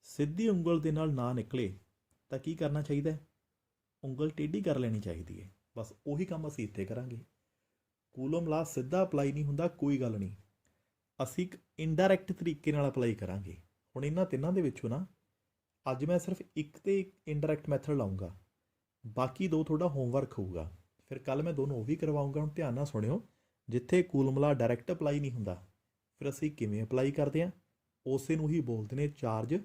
ਸਿੱਧੀ ਉਂਗਲ ਦੇ ਨਾਲ ਨਾ ਨਿਕਲੇ ਤਾਂ ਕੀ ਕਰਨਾ ਚਾਹੀਦਾ? ਉਂਗਲ ਟੇਢੀ ਕਰ ਲੈਣੀ ਚਾਹੀਦੀ ਹੈ। ਬਸ ਉਹੀ ਕੰਮ ਅਸੀਂ ਇੱਥੇ ਕਰਾਂਗੇ। ਕੂਲਮ ਲਾ ਸਿੱਧਾ ਅਪਲਾਈ ਨਹੀਂ ਹੁੰਦਾ, ਕੋਈ ਗੱਲ ਨਹੀਂ, ਅਸੀਂ ਇੱਕ ਇਨਡਾਇਰੈਕਟ ਤਰੀਕੇ ਨਾਲ ਅਪਲਾਈ ਕਰਾਂਗੇ। ਹੁਣ ਇਹਨਾਂ ਤਿੰਨਾਂ ਦੇ ਵਿੱਚੋਂ ਨਾ ਅੱਜ ਮੈਂ ਸਿਰਫ ਇੱਕ ਤੇ ਇਨਡਾਇਰੈਕਟ ਮੈਥਡ ਲਾਊਂਗਾ, ਬਾਕੀ 2 ਤੁਹਾਡਾ ਹੋਮਵਰਕ ਹੋਊਗਾ। ਫਿਰ ਕੱਲ੍ਹ ਮੈਂ ਦੋਨੋਂ ਉਹ ਵੀ ਕਰਵਾਊਂਗਾ। ਹੁਣ ਧਿਆਨ ਨਾਲ ਸੁਣਿਓ, ਜਿੱਥੇ ਕੂਲਮ ਲਾ ਡਾਇਰੈਕਟ ਅਪਲਾਈ ਨਹੀਂ ਹੁੰਦਾ, ਫਿਰ ਅਸੀਂ ਕਿਵੇਂ ਅਪਲਾਈ ਕਰਦੇ ਹਾਂ? ਉਸੇ ਨੂੰ ਹੀ ਬੋਲਦੇ ਨੇ ਚਾਰਜ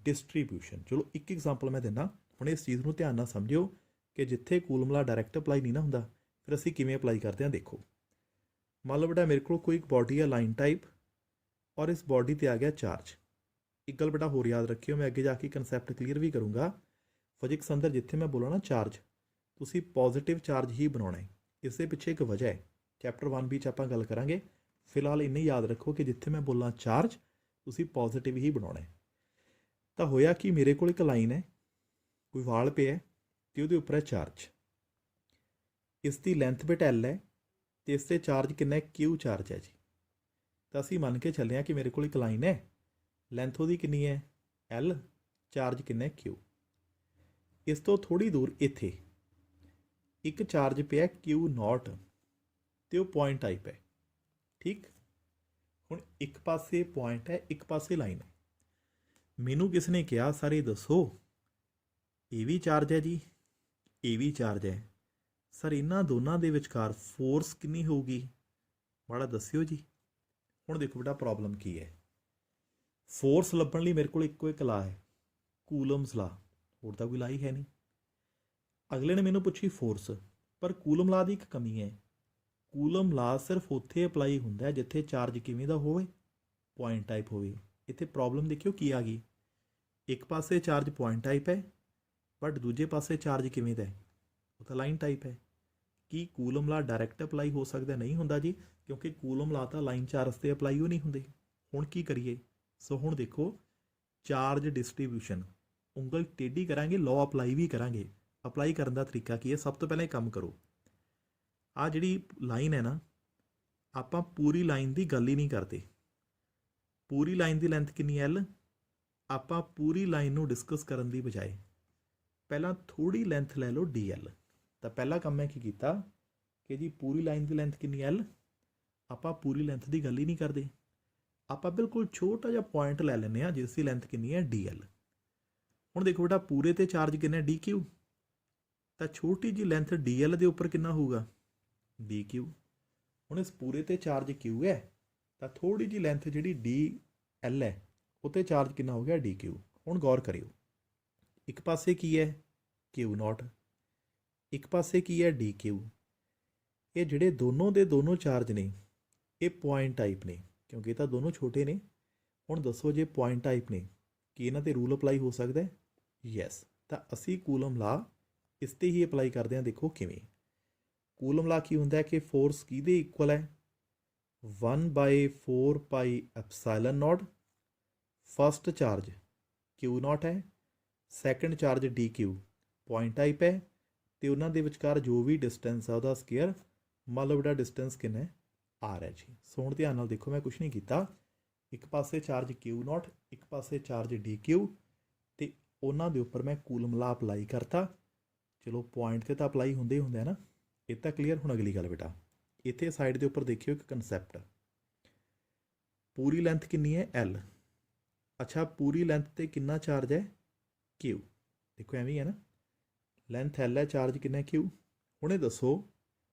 ਡਿਸਟਰੀਬਿਊਸ਼ਨ। ਚਲੋ ਇੱਕ ਐਗਜ਼ਾਮਪਲ ਮੈਂ ਦਿੰਦਾ। ਹੁਣ ਇਸ ਚੀਜ਼ ਨੂੰ ਧਿਆਨ ਨਾਲ ਸਮਝਿਓ ਕਿ ਜਿੱਥੇ ਕੂਲਮ ਲਾ ਡਾਇਰੈਕਟ ਅਪਲਾਈ ਨਹੀਂ ਨਾ ਹੁੰਦਾ, ਫਿਰ ਅਸੀਂ ਕਿਵੇਂ ਅਪਲਾਈ ਕਰਦੇ ਹਾਂ। ਦੇਖੋ ਮੰਨ ਲਓ ਬੇਟਾ ਮੇਰੇ ਕੋਲ ਕੋਈ ਇੱਕ ਬੋਡੀ ਹੈ ਲਾਈਨ ਟਾਈਪ, ਔਰ ਇਸ ਬੋਡੀ 'ਤੇ ਆ ਗਿਆ ਚਾਰਜ। ਇੱਕ ਗੱਲ ਬੇਟਾ ਹੋਰ ਯਾਦ ਰੱਖਿਓ, ਮੈਂ ਅੱਗੇ ਜਾ ਕੇ ਕਨਸੈਪਟ ਕਲੀਅਰ ਵੀ ਕਰੂੰਗਾ ਫਿਜ਼ਿਕਸ ਅੰਦਰ ਜਿੱਥੇ ਮੈਂ ਬੋਲਾਂ ਨਾ ਚਾਰਜ, ਤੁਸੀਂ ਪੋਜ਼ਿਟਿਵ ਚਾਰਜ ਹੀ ਬਣਾਉਣਾ ਹੈ। ਇਸ ਦੇ ਪਿੱਛੇ ਇੱਕ ਵਜ੍ਹਾ ਹੈ, ਚੈਪਟਰ 1 ਵਿੱਚ ਆਪਾਂ ਗੱਲ ਕਰਾਂਗੇ। ਫਿਲਹਾਲ ਇੰਨੀ ਯਾਦ ਰੱਖੋ ਕਿ ਜਿੱਥੇ ਮੈਂ ਬੋਲਾਂ ਚਾਰਜ, ਤੁਸੀਂ ਪੋਜ਼ਿਟਿਵ ਹੀ ਬਣਾਉਣਾ ਹੈ। ਤਾਂ ਹੋਇਆ ਕਿ ਮੇਰੇ ਕੋਲ ਇੱਕ ਲਾਈਨ ਹੈ, ਕੋਈ ਵਾਲ ਪਿਆ ਅਤੇ ਉਹਦੇ ਉੱਪਰ ਹੈ ਚਾਰਜ। ਇਸ ਦੀ ਲੈਂਥ ਬਿਟ L ਹੈ ਅਤੇ ਇਸ 'ਤੇ ਚਾਰਜ ਕਿੰਨਾ ਹੈ, Q ਚਾਰਜ ਹੈ ਜੀ। ਤਾਂ ਅਸੀਂ ਮੰਨ ਕੇ ਚੱਲੇ ਹਾਂ ਕਿ ਮੇਰੇ ਕੋਲ ਇੱਕ ਲਾਈਨ ਹੈ, ਲੈਂਥ ਉਹਦੀ ਕਿੰਨੀ ਹੈ L, ਚਾਰਜ ਕਿੰਨਾ ਹੈ Q। ਇਸ ਤੋਂ ਥੋੜ੍ਹੀ ਦੂਰ ਇੱਥੇ ਇੱਕ ਚਾਰਜ ਪਿਆ Q0 ਅਤੇ ਉਹ ਪੁਆਇੰਟ ਟਾਈਪ ਹੈ, ਠੀਕ। ਹੁਣ ਇੱਕ ਪਾਸੇ ਪੁਆਇੰਟ ਹੈ, ਇੱਕ ਪਾਸੇ ਲਾਈਨ ਹੈ। ਮੈਨੂੰ ਕਿਸ ਨੇ ਕਿਹਾ ਸਰ ਇਹ ਦੱਸੋ ਇਹ ਵੀ ਚਾਰਜ ਹੈ ਜੀ, ਇਹ ਵੀ ਚਾਰਜ ਹੈ, ਸਰ ਇਹਨਾਂ ਦੋਨਾਂ ਦੇ ਵਿਚਕਾਰ ਫੋਰਸ ਕਿੰਨੀ ਹੋਊਗੀ, ਮਾੜਾ ਦੱਸਿਓ ਜੀ। ਹੁਣ ਦੇਖੋ ਬੇਟਾ ਪ੍ਰੋਬਲਮ ਕੀ ਹੈ। ਫੋਰਸ ਲੱਭਣ ਲਈ ਮੇਰੇ ਕੋਲ ਇੱਕੋ ਇੱਕ ਲਾ ਹੈ, ਕੂਲਮਸ ਲਾ, ਹੋਰ ਤਾਂ ਕੋਈ ਲਾ ਹੀ ਹੈ ਨਹੀਂ। ਅਗਲੇ ਨੇ ਮੈਨੂੰ ਪੁੱਛੀ ਫੋਰਸ, ਪਰ ਕੂਲਮ ਲਾ ਦੀ ਇੱਕ ਕਮੀ ਹੈ। ਕੂਲਮ ਲਾ ਸਿਰਫ ਉੱਥੇ ਅਪਲਾਈ ਹੁੰਦਾ ਜਿੱਥੇ ਚਾਰਜ ਕਿਵੇਂ ਦਾ ਹੋਵੇ, ਪੁਆਇੰਟ ਟਾਈਪ ਹੋਵੇ। ਇੱਥੇ ਪ੍ਰੋਬਲਮ ਦੇਖਿਓ ਕੀ ਆ ਗਈ, ਇੱਕ ਪਾਸੇ ਚਾਰਜ ਪੁਆਇੰਟ ਟਾਈਪ ਹੈ ਬਟ ਦੂਜੇ ਪਾਸੇ ਚਾਰਜ ਕਿਵੇਂ ਦਾ ਹੈ, ਉਹ ਤਾਂ ਲਾਈਨ ਟਾਈਪ ਹੈ। ਕੀ ਕੂਲਮ ਲਾ ਡਾਇਰੈਕਟ ਅਪਲਾਈ ਹੋ ਸਕਦਾ, ਨਹੀਂ ਹੁੰਦਾ ਜੀ, ਕਿਉਂਕਿ ਕੂਲਮ ਲਾ ਤਾਂ ਲਾਈਨ ਚਾਰਜ 'ਤੇ ਅਪਲਾਈ ਹੋ ਨਹੀਂ ਹੁੰਦੇ। ਹੁਣ ਕੀ ਕਰੀਏ, ਸੋ ਹੁਣ ਦੇਖੋ ਚਾਰਜ ਡਿਸਟਰੀਬਿਊਸ਼ਨ, ਉਂਗਲ ਟੇਢੀ ਕਰਾਂਗੇ, ਲਾਅ ਅਪਲਾਈ ਵੀ ਕਰਾਂਗੇ। ਅਪਲਾਈ ਕਰਨ ਦਾ ਤਰੀਕਾ ਕੀ ਹੈ, ਸਭ ਤੋਂ ਪਹਿਲਾਂ ਇਹ ਕੰਮ ਕਰੋ, ਆਹ ਜਿਹੜੀ ਲਾਈਨ ਹੈ ਨਾ, ਆਪਾਂ ਪੂਰੀ ਲਾਈਨ ਦੀ ਗੱਲ ਹੀ ਨਹੀਂ ਕਰਦੇ। ਪੂਰੀ ਲਾਈਨ ਦੀ ਲੈਂਥ ਕਿੰਨੀ L, ਆਪਾਂ ਪੂਰੀ ਲਾਈਨ ਨੂੰ ਡਿਸਕਸ ਕਰਨ ਦੀ ਬਜਾਏ ਪਹਿਲਾਂ ਥੋੜ੍ਹੀ ਲੈਂਥ ਲੈ ਲਓ DL। ਤਾਂ ਪਹਿਲਾ ਕੰਮ ਮੈਂ ਕੀ ਕੀਤਾ ਕਿ ਜੀ ਪੂਰੀ ਲਾਈਨ ਦੀ ਲੈਂਥ ਕਿੰਨੀ L, ਆਪਾਂ ਪੂਰੀ ਲੈਂਥ ਦੀ ਗੱਲ ਹੀ ਨਹੀਂ ਕਰਦੇ, ਆਪਾਂ ਬਿਲਕੁਲ ਛੋਟਾ ਜਿਹਾ ਪੁਆਇੰਟ ਲੈ ਲੈਂਦੇ ਹਾਂ ਜਿਸ ਦੀ ਲੈਂਥ ਕਿੰਨੀ ਹੈ DL। ਹੁਣ ਦੇਖੋ ਬੇਟਾ ਪੂਰੇ 'ਤੇ ਚਾਰਜ ਕਿੰਨਾ DQ, ਤਾਂ ਛੋਟੀ ਜਿਹੀ ਲੈਂਥ DL ਦੇ ਉੱਪਰ ਕਿੰਨਾ ਹੋਊਗਾ DQ। ਹੁਣ ਇਸ ਪੂਰੇ 'ਤੇ ਚਾਰਜ Q ਹੈ, ਤਾਂ ਥੋੜ੍ਹੀ ਜਿਹੀ ਲੈਂਥ ਜਿਹੜੀ DL ਹੈ ਉੱਤੇ ਚਾਰਜ ਕਿੰਨਾ ਹੋ ਗਿਆ DQ। ਹੁਣ ਗੌਰ ਕਰਿਓ, ਇੱਕ ਪਾਸੇ ਕੀ ਹੈ Q0, ਇੱਕ ਪਾਸੇ ਕੀ ਹੈ DQ। ਇਹ ਜਿਹੜੇ ਦੋਨੋਂ ਦੇ ਦੋਨੋਂ ਚਾਰਜ ਨੇ ਇਹ ਪੁਆਇੰਟ ਟਾਈਪ ਨੇ, ਕਿਉਂਕਿ ਇਹ ਤਾਂ ਦੋਨੋਂ ਛੋਟੇ ਨੇ। ਹੁਣ ਦੱਸੋ ਜੇ ਪੁਆਇੰਟ ਟਾਈਪ ਨੇ ਕੀ ਇਹਨਾਂ 'ਤੇ ਰੂਲ ਅਪਲਾਈ ਹੋ ਸਕਦਾ ਹੈ, ਯੈਸ। ਤਾਂ ਅਸੀਂ ਕੂਲਮ ਲਾ ਇਸ 'ਤੇ ਹੀ ਅਪਲਾਈ ਕਰਦੇ ਹਾਂ। ਦੇਖੋ ਕਿਵੇਂ, ਕੂਲਮ ਲਾ ਕੀ ਹੁੰਦਾ ਹੈ ਕਿ ਫੋਰਸ ਕਿਹਦੇ ਇਕੁਅਲ ਹੈ, 1/4 ਪਾਈ ਐਪਸਾਈਲਨ ਨੋਟ। ਫਸਟ ਚਾਰਜ Q0 ਹੈ, second charge DQ point type ਹੈ, ਅਤੇ ਉਹਨਾਂ ਦੇ ਵਿਚਕਾਰ ਜੋ ਵੀ ਡਿਸਟੈਂਸ ਆ ਉਹਦਾ ਸਕੇਅਰ, ਮੰਨ ਲਓ ਬੇਟਾ ਡਿਸਟੈਂਸ ਕਿੰਨਾ ਹੈ R ਹੈ ਜੀ। ਸੋ ਹੁਣ ਧਿਆਨ ਨਾਲ ਦੇਖੋ, ਮੈਂ ਕੁਛ ਨਹੀਂ ਕੀਤਾ, ਇੱਕ ਪਾਸੇ ਚਾਰਜ Q0, ਇੱਕ ਪਾਸੇ ਚਾਰਜ DQ, ਅਤੇ ਉਹਨਾਂ ਦੇ ਉੱਪਰ ਮੈਂ ਕੂਲਮ ਲਾ ਅਪਲਾਈ ਕਰਤਾ। ਚਲੋ ਪੁਆਇੰਟ 'ਤੇ ਤਾਂ ਅਪਲਾਈ ਹੁੰਦੇ ਹੀ ਹੁੰਦੇ ਆ ਨਾ, ਇਹ ਤਾਂ ਕਲੀਅਰ। ਹੁਣ ਅਗਲੀ ਗੱਲ ਬੇਟਾ, ਇੱਥੇ ਸਾਈਡ ਦੇ ਉੱਪਰ ਦੇਖਿਓ ਇੱਕ ਕਨਸੈਪਟ, ਪੂਰੀ ਲੈਂਥ ਕਿੰਨੀ ਹੈ L, ਅੱਛਾ ਪੂਰੀ ਲੈਂਥ 'ਤੇ ਕਿੰਨਾ ਚਾਰਜ ਹੈ Q। ਦੇਖੋ ਐਵੇਂ ਹੀ ਹੈ ਨਾ, ਲੈਂਥ L ਹੈ, ਚਾਰਜ ਕਿੰਨਾ Q। ਹੁਣ ਇਹ ਦੱਸੋ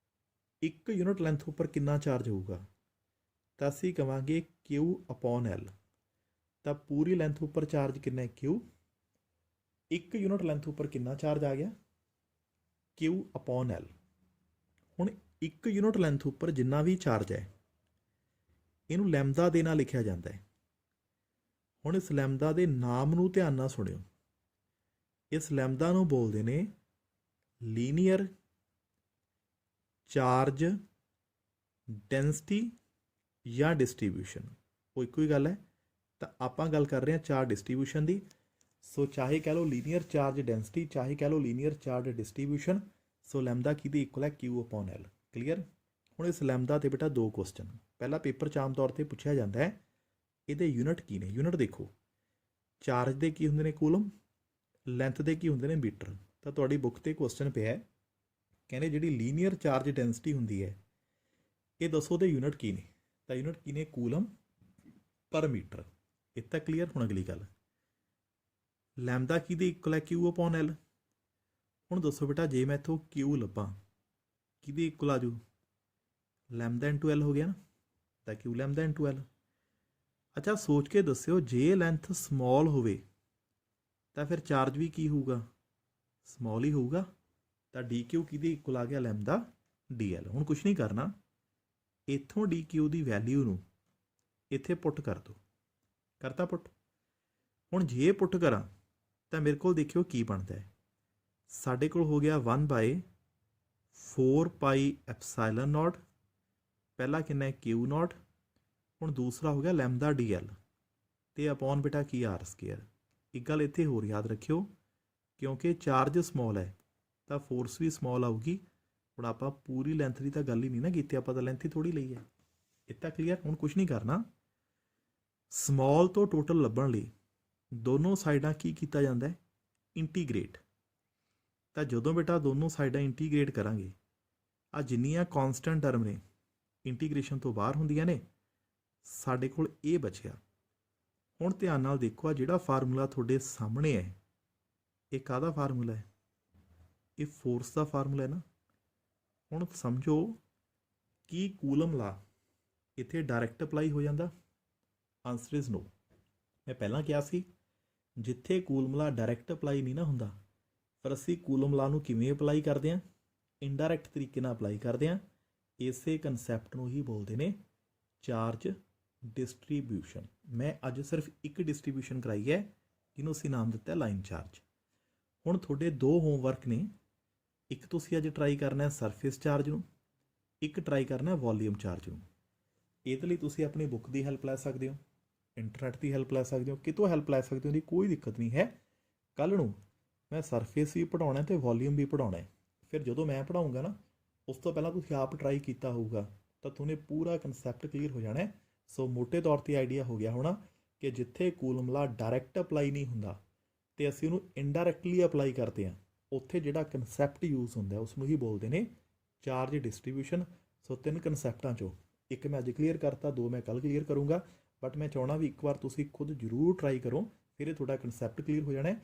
ਇੱਕ ਯੂਨਿਟ ਲੈਂਥ ਉੱਪਰ ਕਿੰਨਾ ਚਾਰਜ ਹੋਊਗਾ, ਤਾਂ ਅਸੀਂ ਕਹਾਂਗੇ Q/L। ਤਾਂ ਪੂਰੀ ਲੈਂਥ ਉੱਪਰ ਚਾਰਜ ਕਿੰਨਾ Q, ਇੱਕ ਯੂਨਿਟ ਲੈਂਥ ਉੱਪਰ ਕਿੰਨਾ ਚਾਰਜ ਆ ਗਿਆ Q/L। ਹੁਣ ਇੱਕ ਯੂਨਿਟ ਲੈਂਥ ਉੱਪਰ ਜਿੰਨਾ ਵੀ ਚਾਰਜ ਹੈ ਇਹਨੂੰ ਲੈਮਦਾ ਦੇ ਨਾਲ ਲਿਖਿਆ ਜਾਂਦਾ ਹੈ। ਹੁਣ ਇਸ ਲੈਮਦਾ ਦੇ ਨਾਮ ਨੂੰ ਧਿਆਨ ਨਾਲ ਸੁਣਿਓ, ਇਸ ਲੈਮਦਾ ਨੂੰ ਬੋਲਦੇ ਨੇ ਲੀਨੀਅਰ ਚਾਰਜ ਡੈਂਸਿਟੀ ਜਾਂ ਡਿਸਟਰੀਬਿਊਸ਼ਨ, ਉਹ ਇੱਕੋ ਹੀ ਗੱਲ ਹੈ। ਤਾਂ ਆਪਾਂ ਗੱਲ ਕਰ ਰਹੇ ਹਾਂ ਚਾਰਜ ਡਿਸਟਰੀਬਿਊਸ਼ਨ ਦੀ। ਸੋ ਚਾਹੇ ਕਹਿ ਲਓ ਲੀਨੀਅਰ ਚਾਰਜ ਡੈਂਸਿਟੀ, ਚਾਹੇ ਕਹਿ ਲਓ ਲੀਨੀਅਰ ਚਾਰਜ ਡਿਸਟਰੀਬਿਊਸ਼ਨ। ਸੋ ਲੈਮਦਾ ਕਿਹਦੀ ਇਕੁਅਲ ਹੈ Q/L, ਕਲੀਅਰ। ਹੁਣ ਇਸ ਲੈਮਦਾ 'ਤੇ ਬੇਟਾ ਦੋ ਕੁਐਸਚਨ ਪਹਿਲਾਂ ਪੇਪਰ 'ਚ ਆਮ ਤੌਰ 'ਤੇ ਪੁੱਛਿਆ ਜਾਂਦਾ ਹੈ, ਇਹਦੇ ਯੂਨਿਟ ਕੀ ਨੇ। ਯੂਨਿਟ ਦੇਖੋ, ਚਾਰਜ ਦੇ ਕੀ ਹੁੰਦੇ ਨੇ ਕੂਲਮ, ਲੈਂਥ ਦੇ ਕੀ ਹੁੰਦੇ ਨੇ ਮੀਟਰ। ਤਾਂ ਤੁਹਾਡੀ ਬੁੱਕ 'ਤੇ ਕੁਐਸਚਨ ਪਿਆ, ਕਹਿੰਦੇ ਜਿਹੜੀ ਲੀਨੀਅਰ ਚਾਰਜ ਡੈਂਸਿਟੀ ਹੁੰਦੀ ਹੈ ਇਹ ਦੱਸੋ ਉਹਦੇ ਯੂਨਿਟ ਕੀ ਨੇ। ਤਾਂ ਯੂਨਿਟ ਕੀ ਨੇ, ਕੂਲਮ ਪਰ ਮੀਟਰ। ਇਹ ਤਾਂ ਕਲੀਅਰ। ਹੁਣ ਅਗਲੀ ਗੱਲ, ਲੈਮਦਾ ਕਿਹਦੇ ਇਕੁਅਲ ਹੈ Q/L। ਹੁਣ ਦੱਸੋ ਬੇਟਾ ਜੇ ਮੈਂ ਇੱਥੋਂ Q ਲੱਭਾਂ ਕਿਹਦੀ ਇਕੁਅਲ ਆ ਜੂ, ਲੈਮਦਾ ਇਨਟੂ L ਹੋ ਗਿਆ ਨਾ, ਤਾਂ Q ਲੈਮਦਾ ਇਨਟੂ L। ਅੱਛਾ ਸੋਚ ਕੇ ਦੱਸਿਓ, ਜੇ ਲੈਂਥ ਸਮੌਲ ਹੋਵੇ ਤਾਂ ਫਿਰ ਚਾਰਜ ਵੀ ਕੀ ਹੋਊਗਾ, ਸਮੌਲ ਹੀ ਹੋਊਗਾ। ਤਾਂ DQ ਕਿਹਦੀ ਇਕੁਅਲ ਆ ਗਿਆ, ਲੈਮਦਾ DL। ਹੁਣ ਕੁਛ ਨਹੀਂ ਕਰਨਾ, ਇੱਥੋਂ DQ ਦੀ ਵੈਲਿਊ ਨੂੰ ਇੱਥੇ ਪੁੱਟ ਕਰ ਦਿਓ, ਕਰਤਾ ਪੁੱਟ। ਹੁਣ ਜੇ ਪੁੱਟ ਕਰਾਂ ਤਾਂ ਮੇਰੇ ਕੋਲ ਦੇਖਿਓ ਕੀ ਬਣਦਾ ਹੈ, ਸਾਡੇ ਕੋਲ ਹੋ ਗਿਆ 1/4πε0। ਪਹਿਲਾ ਕਿੰਨਾ ਹੈ Q0, ਹੁਣ ਦੂਸਰਾ ਹੋ ਗਿਆ ਲੈਮਦਾ DL ਤੇ ਅਪੋਨ ਬੇਟਾ ਕੀ R ਸਕੁਅਰ। ਇੱਕ ਗੱਲ ਇੱਥੇ ਹੋਰ ਯਾਦ ਰੱਖਿਓ, ਕਿਉਂਕਿ ਚਾਰਜ ਸਮੋਲ ਹੈ ਤਾਂ ਫੋਰਸ ਵੀ ਸਮੋਲ ਆਊਗੀ। ਹੁਣ ਆਪਾਂ ਪੂਰੀ ਲੈਂਥ ਦੀ ਤਾਂ ਗੱਲ ਹੀ ਨਹੀਂ ਨਾ ਕੀਤੀ, ਆਪਾਂ ਤਾਂ ਲੈਂਥ ਹੀ ਥੋੜੀ ਲਈ ਹੈ। ਇਹ ਤਾਂ ਕਲੀਅਰ। ਹੁਣ ਕੁਝ ਨਹੀਂ ਕਰਨਾ, ਸਮੋਲ ਤੋਂ ਟੋਟਲ ਲੱਭਣ ਲਈ ਦੋਨੋਂ ਸਾਈਡਾਂ ਕੀ ਕੀਤਾ ਜਾਂਦਾ ਹੈ, ਇੰਟੀਗ੍ਰੇਟ। ਤਾਂ ਜਦੋਂ ਬੇਟਾ ਦੋਨੋਂ ਸਾਈਡਾਂ ਇੰਟੀਗ੍ਰੇਟ ਕਰਾਂਗੇ, ਆ ਜਿੰਨੀਆਂ ਕੌਨਸਟੈਂਟ ਟਰਮ ਨੇ ਇੰਟੀਗ੍ਰੇਸ਼ਨ ਤੋਂ ਬਾਹਰ ਹੁੰਦੀਆਂ ਨੇ, ਸਾਡੇ ਕੋਲ ਇਹ ਬਚਿਆ। ਹੁਣ ਧਿਆਨ ਨਾਲ ਦੇਖੋ, ਆ ਜਿਹੜਾ ਫਾਰਮੂਲਾ ਤੁਹਾਡੇ ਸਾਹਮਣੇ ਹੈ, ਇਹ ਕਾਹਦਾ ਫਾਰਮੂਲਾ ਹੈ? ਇਹ ਫੋਰਸ ਦਾ ਫਾਰਮੂਲਾ ਹੈ ਨਾ। ਹੁਣ ਸਮਝੋ ਕੀ ਕੂਲਮ ਲਾ ਇੱਥੇ ਡਾਇਰੈਕਟ ਅਪਲਾਈ ਹੋ ਜਾਂਦਾ? Answer is no. ਮੈਂ ਪਹਿਲਾਂ ਕਿਹਾ ਸੀ ਜਿੱਥੇ ਕੂਲਮ ਲਾ ਡਾਇਰੈਕਟ ਅਪਲਾਈ ਨਹੀਂ ਨਾ ਹੁੰਦਾ, ਪਰ ਅਸੀਂ ਕੂਲਮ ਲਾ ਨੂੰ ਕਿਵੇਂ ਅਪਲਾਈ ਕਰਦੇ ਹਾਂ? ਇਨਡਾਇਰੈਕਟ ਤਰੀਕੇ ਨਾਲ ਅਪਲਾਈ ਕਰਦੇ ਹਾਂ। ਇਸੇ ਕਨਸੈਪਟ ਨੂੰ ਹੀ ਬੋਲਦੇ ਨੇ ਚਾਰਜ ਡਿਸਟਰੀਬਿਊਸ਼ਨ। ਮੈਂ ਅੱਜ ਸਿਰਫ ਇੱਕ ਡਿਸਟਰੀਬਿਊਸ਼ਨ ਕਰਾਈ ਹੈ, ਜਿਹਨੂੰ ਅਸੀਂ ਨਾਮ ਦਿੱਤਾ ਲਾਈਨ ਚਾਰਜ। ਹੁਣ ਤੁਹਾਡੇ ਦੋ ਹੋਮਵਰਕ ਨੇ, ਇੱਕ ਤੁਸੀਂ ਅੱਜ ਟਰਾਈ ਕਰਨਾ ਹੈ ਸਰਫੇਸ ਚਾਰਜ ਨੂੰ, ਇੱਕ ਟਰਾਈ ਕਰਨਾ ਹੈ ਵੋਲੀਅਮ ਚਾਰਜ ਨੂੰ। ਇਹਦੇ ਲਈ ਤੁਸੀਂ ਆਪਣੀ ਬੁੱਕ ਦੀ ਹੈਲਪ ਲੈ ਸਕਦੇ ਹੋ, ਇੰਟਰਨੈਟ ਦੀ ਹੈਲਪ ਲੈ ਸਕਦੇ ਹੋ, ਕਿਤੋਂ ਹੈਲਪ ਲੈ ਸਕਦੇ ਹੋ, ਉਹਦੀ ਕੋਈ ਦਿੱਕਤ ਨਹੀਂ ਹੈ। ਕੱਲ੍ਹ ਨੂੰ ਮੈਂ ਸਰਫੇਸ ਵੀ ਪੜ੍ਹਾਉਣਾ ਅਤੇ ਵੋਲੀਅਮ ਵੀ ਪੜ੍ਹਾਉਣਾ ਹੈ। ਫਿਰ ਜਦੋਂ ਮੈਂ ਪੜ੍ਹਾਊਂਗਾ ਨਾ, ਉਸ ਤੋਂ ਪਹਿਲਾਂ ਤੁਸੀਂ ਆਪ ਟਰਾਈ ਕੀਤਾ ਹੋਊਗਾ ਤਾਂ ਤੁਹਾਨੂੰ ਪੂਰਾ ਕਨਸੈਪਟ ਕਲੀਅਰ ਹੋ ਜਾਣਾ ਹੈ। ਸੋ ਮੋਟੇ ਤੌਰ 'ਤੇ ਆਈਡੀਆ ਹੋ ਗਿਆ ਹੋਣਾ ਕਿ ਜਿੱਥੇ ਕੂਲਮ ਲਾ ਡਾਇਰੈਕਟ ਅਪਲਾਈ ਨਹੀਂ ਹੁੰਦਾ ਅਤੇ ਅਸੀਂ ਉਹਨੂੰ ਇਨਡਾਇਰੈਕਟਲੀ ਅਪਲਾਈ ਕਰਦੇ ਹਾਂ, ਉੱਥੇ ਜਿਹੜਾ ਕਨਸੈਪਟ ਯੂਜ਼ ਹੁੰਦਾ ਉਸ ਨੂੰ ਹੀ ਬੋਲਦੇ ਨੇ ਚਾਰਜ ਡਿਸਟਰੀਬਿਊਸ਼ਨ। ਸੋ 3 ਕਨਸੈਪਟਾਂ 'ਚੋਂ ਇੱਕ ਮੈਂ ਅੱਜ ਕਲੀਅਰ ਕਰਤਾ, 2 ਮੈਂ ਕੱਲ੍ਹ ਕਲੀਅਰ ਕਰੂੰਗਾ। ਬਟ ਮੈਂ ਚਾਹੁੰਦਾ ਵੀ ਇੱਕ ਵਾਰ ਤੁਸੀਂ ਖੁਦ ਜ਼ਰੂਰ ਟਰਾਈ ਕਰੋ, ਫਿਰ ਇਹ ਤੁਹਾਡਾ ਕਨਸੈਪਟ ਕਲੀਅਰ ਹੋ ਜਾਣਾ ਹੈ।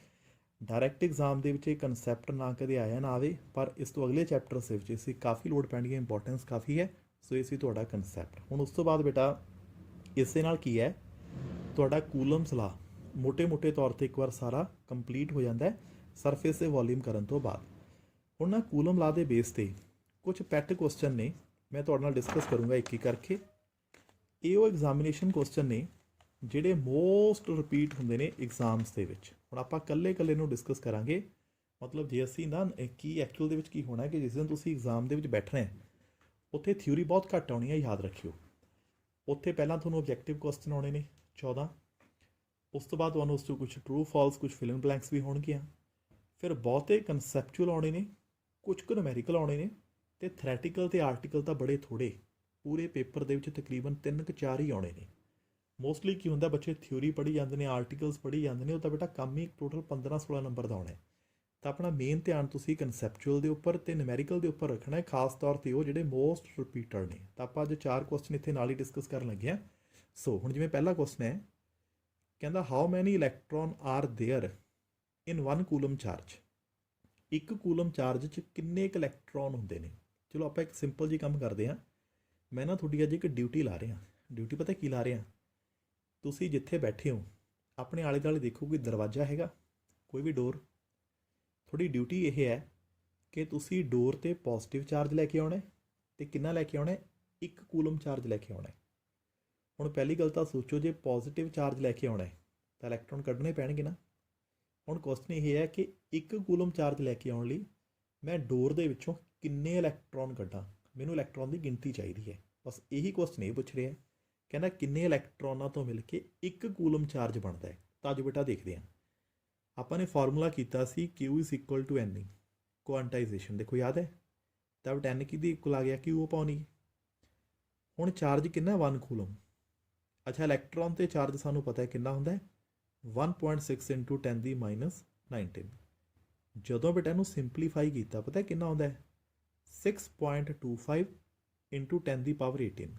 ਡਾਇਰੈਕਟ ਐਗਜ਼ਾਮ ਦੇ ਵਿੱਚ ਇਹ ਕਨਸੈਪਟ ਨਾ ਕਦੇ ਆਇਆ ਨਾ ਆਵੇ, ਪਰ ਇਸ ਤੋਂ ਅਗਲੇ ਚੈਪਟਰਸ ਦੇ ਵਿੱਚ ਇਸ ਦੀ ਕਾਫੀ ਲੋੜ ਪੈਣੀ ਹੈ, ਇੰਪੋਰਟੈਂਸ ਕਾਫੀ ਹੈ। ਸੋ ਇਹ ਸੀ ਤੁਹਾਡਾ ਕਨਸੈਪਟ। ਹੁਣ ਉਸ ਤੋਂ ਬਾਅਦ ਬੇਟਾ ਇਸੇ ਨਾਲ ਕੀ ਹੈ, ਤੁਹਾਡਾ ਕੂਲਮਸ ਲਾ ਮੋਟੇ ਤੌਰ 'ਤੇ ਇੱਕ ਵਾਰ ਸਾਰਾ ਕੰਪਲੀਟ ਹੋ ਜਾਂਦਾ ਹੈ ਸਰਫੇਸ ਦੇ ਵੋਲੀਅਮ ਕਰਨ ਤੋਂ ਬਾਅਦ। ਹੁਣ ਨਾ ਕੂਲਮ ਲਾ ਦੇ ਬੇਸ 'ਤੇ ਕੁਝ ਪੈਟ ਕੁਐਸਚਨ ਨੇ, ਮੈਂ ਤੁਹਾਡੇ ਨਾਲ ਡਿਸਕਸ ਕਰੂੰਗਾ ਇੱਕ ਇੱਕ ਕਰਕੇ। ਇਹ ਉਹ ਐਗਜ਼ਾਮੀਨੇਸ਼ਨ ਕੁਐਸਚਨ ਨੇ ਜਿਹੜੇ ਮੋਸਟ ਰਿਪੀਟ ਹੁੰਦੇ ਨੇ ਐਗਜ਼ਾਮਸ ਦੇ ਵਿੱਚ। ਹੁਣ ਆਪਾਂ ਇਕੱਲੇ ਨੂੰ ਡਿਸਕਸ ਕਰਾਂਗੇ। ਮਤਲਬ ਜੇ ਅਸੀਂ ਨਾ ਕੀ ਐਕਚੁਅਲ ਦੇ ਵਿੱਚ ਕੀ ਹੋਣਾ ਕਿ ਜਿਸ ਦਿਨ ਤੁਸੀਂ ਐਗਜ਼ਾਮ ਦੇ ਵਿੱਚ ਬੈਠਣਾ ਹੈ, ਉੱਥੇ ਥਿਊਰੀ ਬਹੁਤ ਘੱਟ ਆਉਣੀ ਹੈ, ਯਾਦ ਰੱਖਿਓ। ਉੱਥੇ ਪਹਿਲਾਂ ਤੁਹਾਨੂੰ ਓਬਜੈਕਟਿਵ ਕੁਐਸਚਨ ਆਉਣੇ ਨੇ 14, ਉਸ ਤੋਂ ਬਾਅਦ ਤੁਹਾਨੂੰ ਉਸ 'ਚੋਂ ਕੁਝ ਟਰੂ ਫਾਲਸ, ਕੁਝ ਫਿਲ ਇਨ ਬਲੈਂਕਸ ਵੀ ਹੋਣਗੀਆਂ। ਫਿਰ ਬਹੁਤੇ ਕਨਸੈਪਚੁਅਲ ਆਉਣੇ ਨੇ, ਕੁਝ ਕੁ ਨੂਮੈਰੀਕਲ ਆਉਣੇ ਨੇ, ਅਤੇ ਥਰੈਟੀਕਲ ਅਤੇ ਆਰਟੀਕਲ ਤਾਂ ਬੜੇ ਥੋੜ੍ਹੇ, ਪੂਰੇ ਪੇਪਰ ਦੇ ਵਿੱਚ ਤਕਰੀਬਨ 3 ਕੁ 4 ਹੀ ਆਉਣੇ ਨੇ। ਮੋਸਟਲੀ ਕੀ ਹੁੰਦਾ, ਬੱਚੇ ਥਿਊਰੀ ਪੜ੍ਹੀ ਜਾਂਦੇ ਨੇ, ਆਰਟੀਕਲਸ ਪੜ੍ਹੀ ਜਾਂਦੇ ਨੇ, ਉਹ ਤਾਂ ਬੇਟਾ ਕੰਮ ਹੀ ਟੋਟਲ 15-16 ਨੰਬਰ ਦਾ ਆਉਣਾ ਹੈ। ਤਾਂ ਆਪਣਾ ਮੇਨ ਧਿਆਨ ਤੁਸੀਂ ਕਨਸੈਪਚੁਅਲ ਦੇ ਉੱਪਰ ਅਤੇ ਨੂਮੈਰੀਕਲ ਦੇ ਉੱਪਰ ਰੱਖਣਾ ਹੈ, ਖਾਸ ਤੌਰ 'ਤੇ ਉਹ ਜਿਹੜੇ ਮੋਸਟ ਰਿਪੀਟਡ ਨੇ। ਤਾਂ ਆਪਾਂ ਅੱਜ 4 ਕੁਐਸਚਨ ਇੱਥੇ ਨਾਲ ਹੀ ਡਿਸਕਸ ਕਰਨ ਲੱਗੇ ਹਾਂ। ਸੋ ਹੁਣ ਜਿਵੇਂ ਪਹਿਲਾ ਕੁਐਸਚਨ ਹੈ, ਕਹਿੰਦਾ how many electron are there in 1 coulomb charge. ਇੱਕ ਕੂਲਮ ਚਾਰਜ 'ਚ ਕਿੰਨੇ ਕੁ ਇਲੈਕਟ੍ਰੋਨ ਹੁੰਦੇ ਨੇ? ਚਲੋ ਆਪਾਂ ਇੱਕ ਸਿੰਪਲ ਜਿਹੀ ਕੰਮ ਕਰਦੇ ਹਾਂ। ਮੈਂ ਨਾ ਤੁਹਾਡੀ ਅੱਜ ਇੱਕ ਡਿਊਟੀ ਲਾ ਰਿਹਾ। ਡਿਊਟੀ ਪਤਾ ਕੀ ਲਾ ਰਿਹਾ? ਤੁਸੀਂ ਜਿੱਥੇ ਬੈਠੇ ਹੋ ਆਪਣੇ ਆਲੇ ਦੁਆਲੇ ਦੇਖੋ ਕੋਈ ਦਰਵਾਜ਼ਾ ਹੈਗਾ, ਕੋਈ ਵੀ ਡੋਰ। ਤੁਹਾਡੀ ਡਿਊਟੀ ਇਹ ਹੈ ਕਿ ਤੁਸੀਂ ਡੋਰ 'ਤੇ ਪੋਜ਼ੀਟਿਵ ਚਾਰਜ ਲੈ ਕੇ ਆਉਣਾ ਅਤੇ ਕਿੰਨਾ ਲੈ ਕੇ ਆਉਣਾ? 1 ਕੂਲਮ ਚਾਰਜ ਲੈ ਕੇ ਆਉਣਾ। ਹੁਣ ਪਹਿਲੀ ਗੱਲ ਤਾਂ ਸੋਚੋ, ਜੇ ਪੋਜ਼ੀਟਿਵ ਚਾਰਜ ਲੈ ਕੇ ਆਉਣਾ ਤਾਂ ਇਲੈਕਟ੍ਰੋਨ ਕੱਢਣੇ ਪੈਣਗੇ ਨਾ। ਹੁਣ ਕੁਐਸਚਨ ਇਹ ਹੈ ਕਿ 1 ਕੂਲਮ ਚਾਰਜ ਲੈ ਕੇ ਆਉਣ ਲਈ ਮੈਂ ਡੋਰ ਦੇ ਵਿੱਚੋਂ ਕਿੰਨੇ ਇਲੈਕਟ੍ਰੋਨ ਕੱਢਾਂ? ਮੈਨੂੰ ਇਲੈਕਟ੍ਰੋਨ ਦੀ ਗਿਣਤੀ ਚਾਹੀਦੀ ਹੈ, ਬਸ ਇਹੀ ਕੁਐਸਚਨ ਇਹ ਪੁੱਛ ਰਿਹਾ। ਕਹਿੰਦਾ ਕਿੰਨੇ ਇਲੈਕਟ੍ਰੋਨਾਂ ਤੋਂ ਮਿਲ ਕੇ 1 ਕੂਲਮ ਚਾਰਜ ਬਣਦਾ ਹੈ। ਤਾਂ ਅੱਜ ਬੇਟਾ ਦੇਖਦੇ ਹਾਂ। ਆਪਾਂ ਨੇ ਫਾਰਮੂਲਾ ਕੀਤਾ ਸੀ Q = NE, ਕੁਆਂਟਾਈਜੇਸ਼ਨ ਦੇਖੋ ਯਾਦ ਹੈ। ਤਾਂ ਬਟ N ਕਿਹਦੀ ਇਕੁਅਲ ਆ ਗਿਆ? Q upon E। ਹੁਣ ਚਾਰਜ ਕਿੰਨਾ? 1 ਕੂਲਮ। ਅੱਛਾ, ਇਲੈਕਟ੍ਰੋਨ 'ਤੇ ਚਾਰਜ ਸਾਨੂੰ ਪਤਾ ਹੈ ਕਿੰਨਾ ਹੁੰਦਾ ਹੈ, 1.6 × 10⁻19। ਜਦੋਂ ਬੇਟਾ ਇਹਨੂੰ ਸਿੰਪਲੀਫਾਈ ਕੀਤਾ, ਪਤਾ ਕਿੰਨਾ ਆਉਂਦਾ ਹੈ? 6.25 × 10⁻18।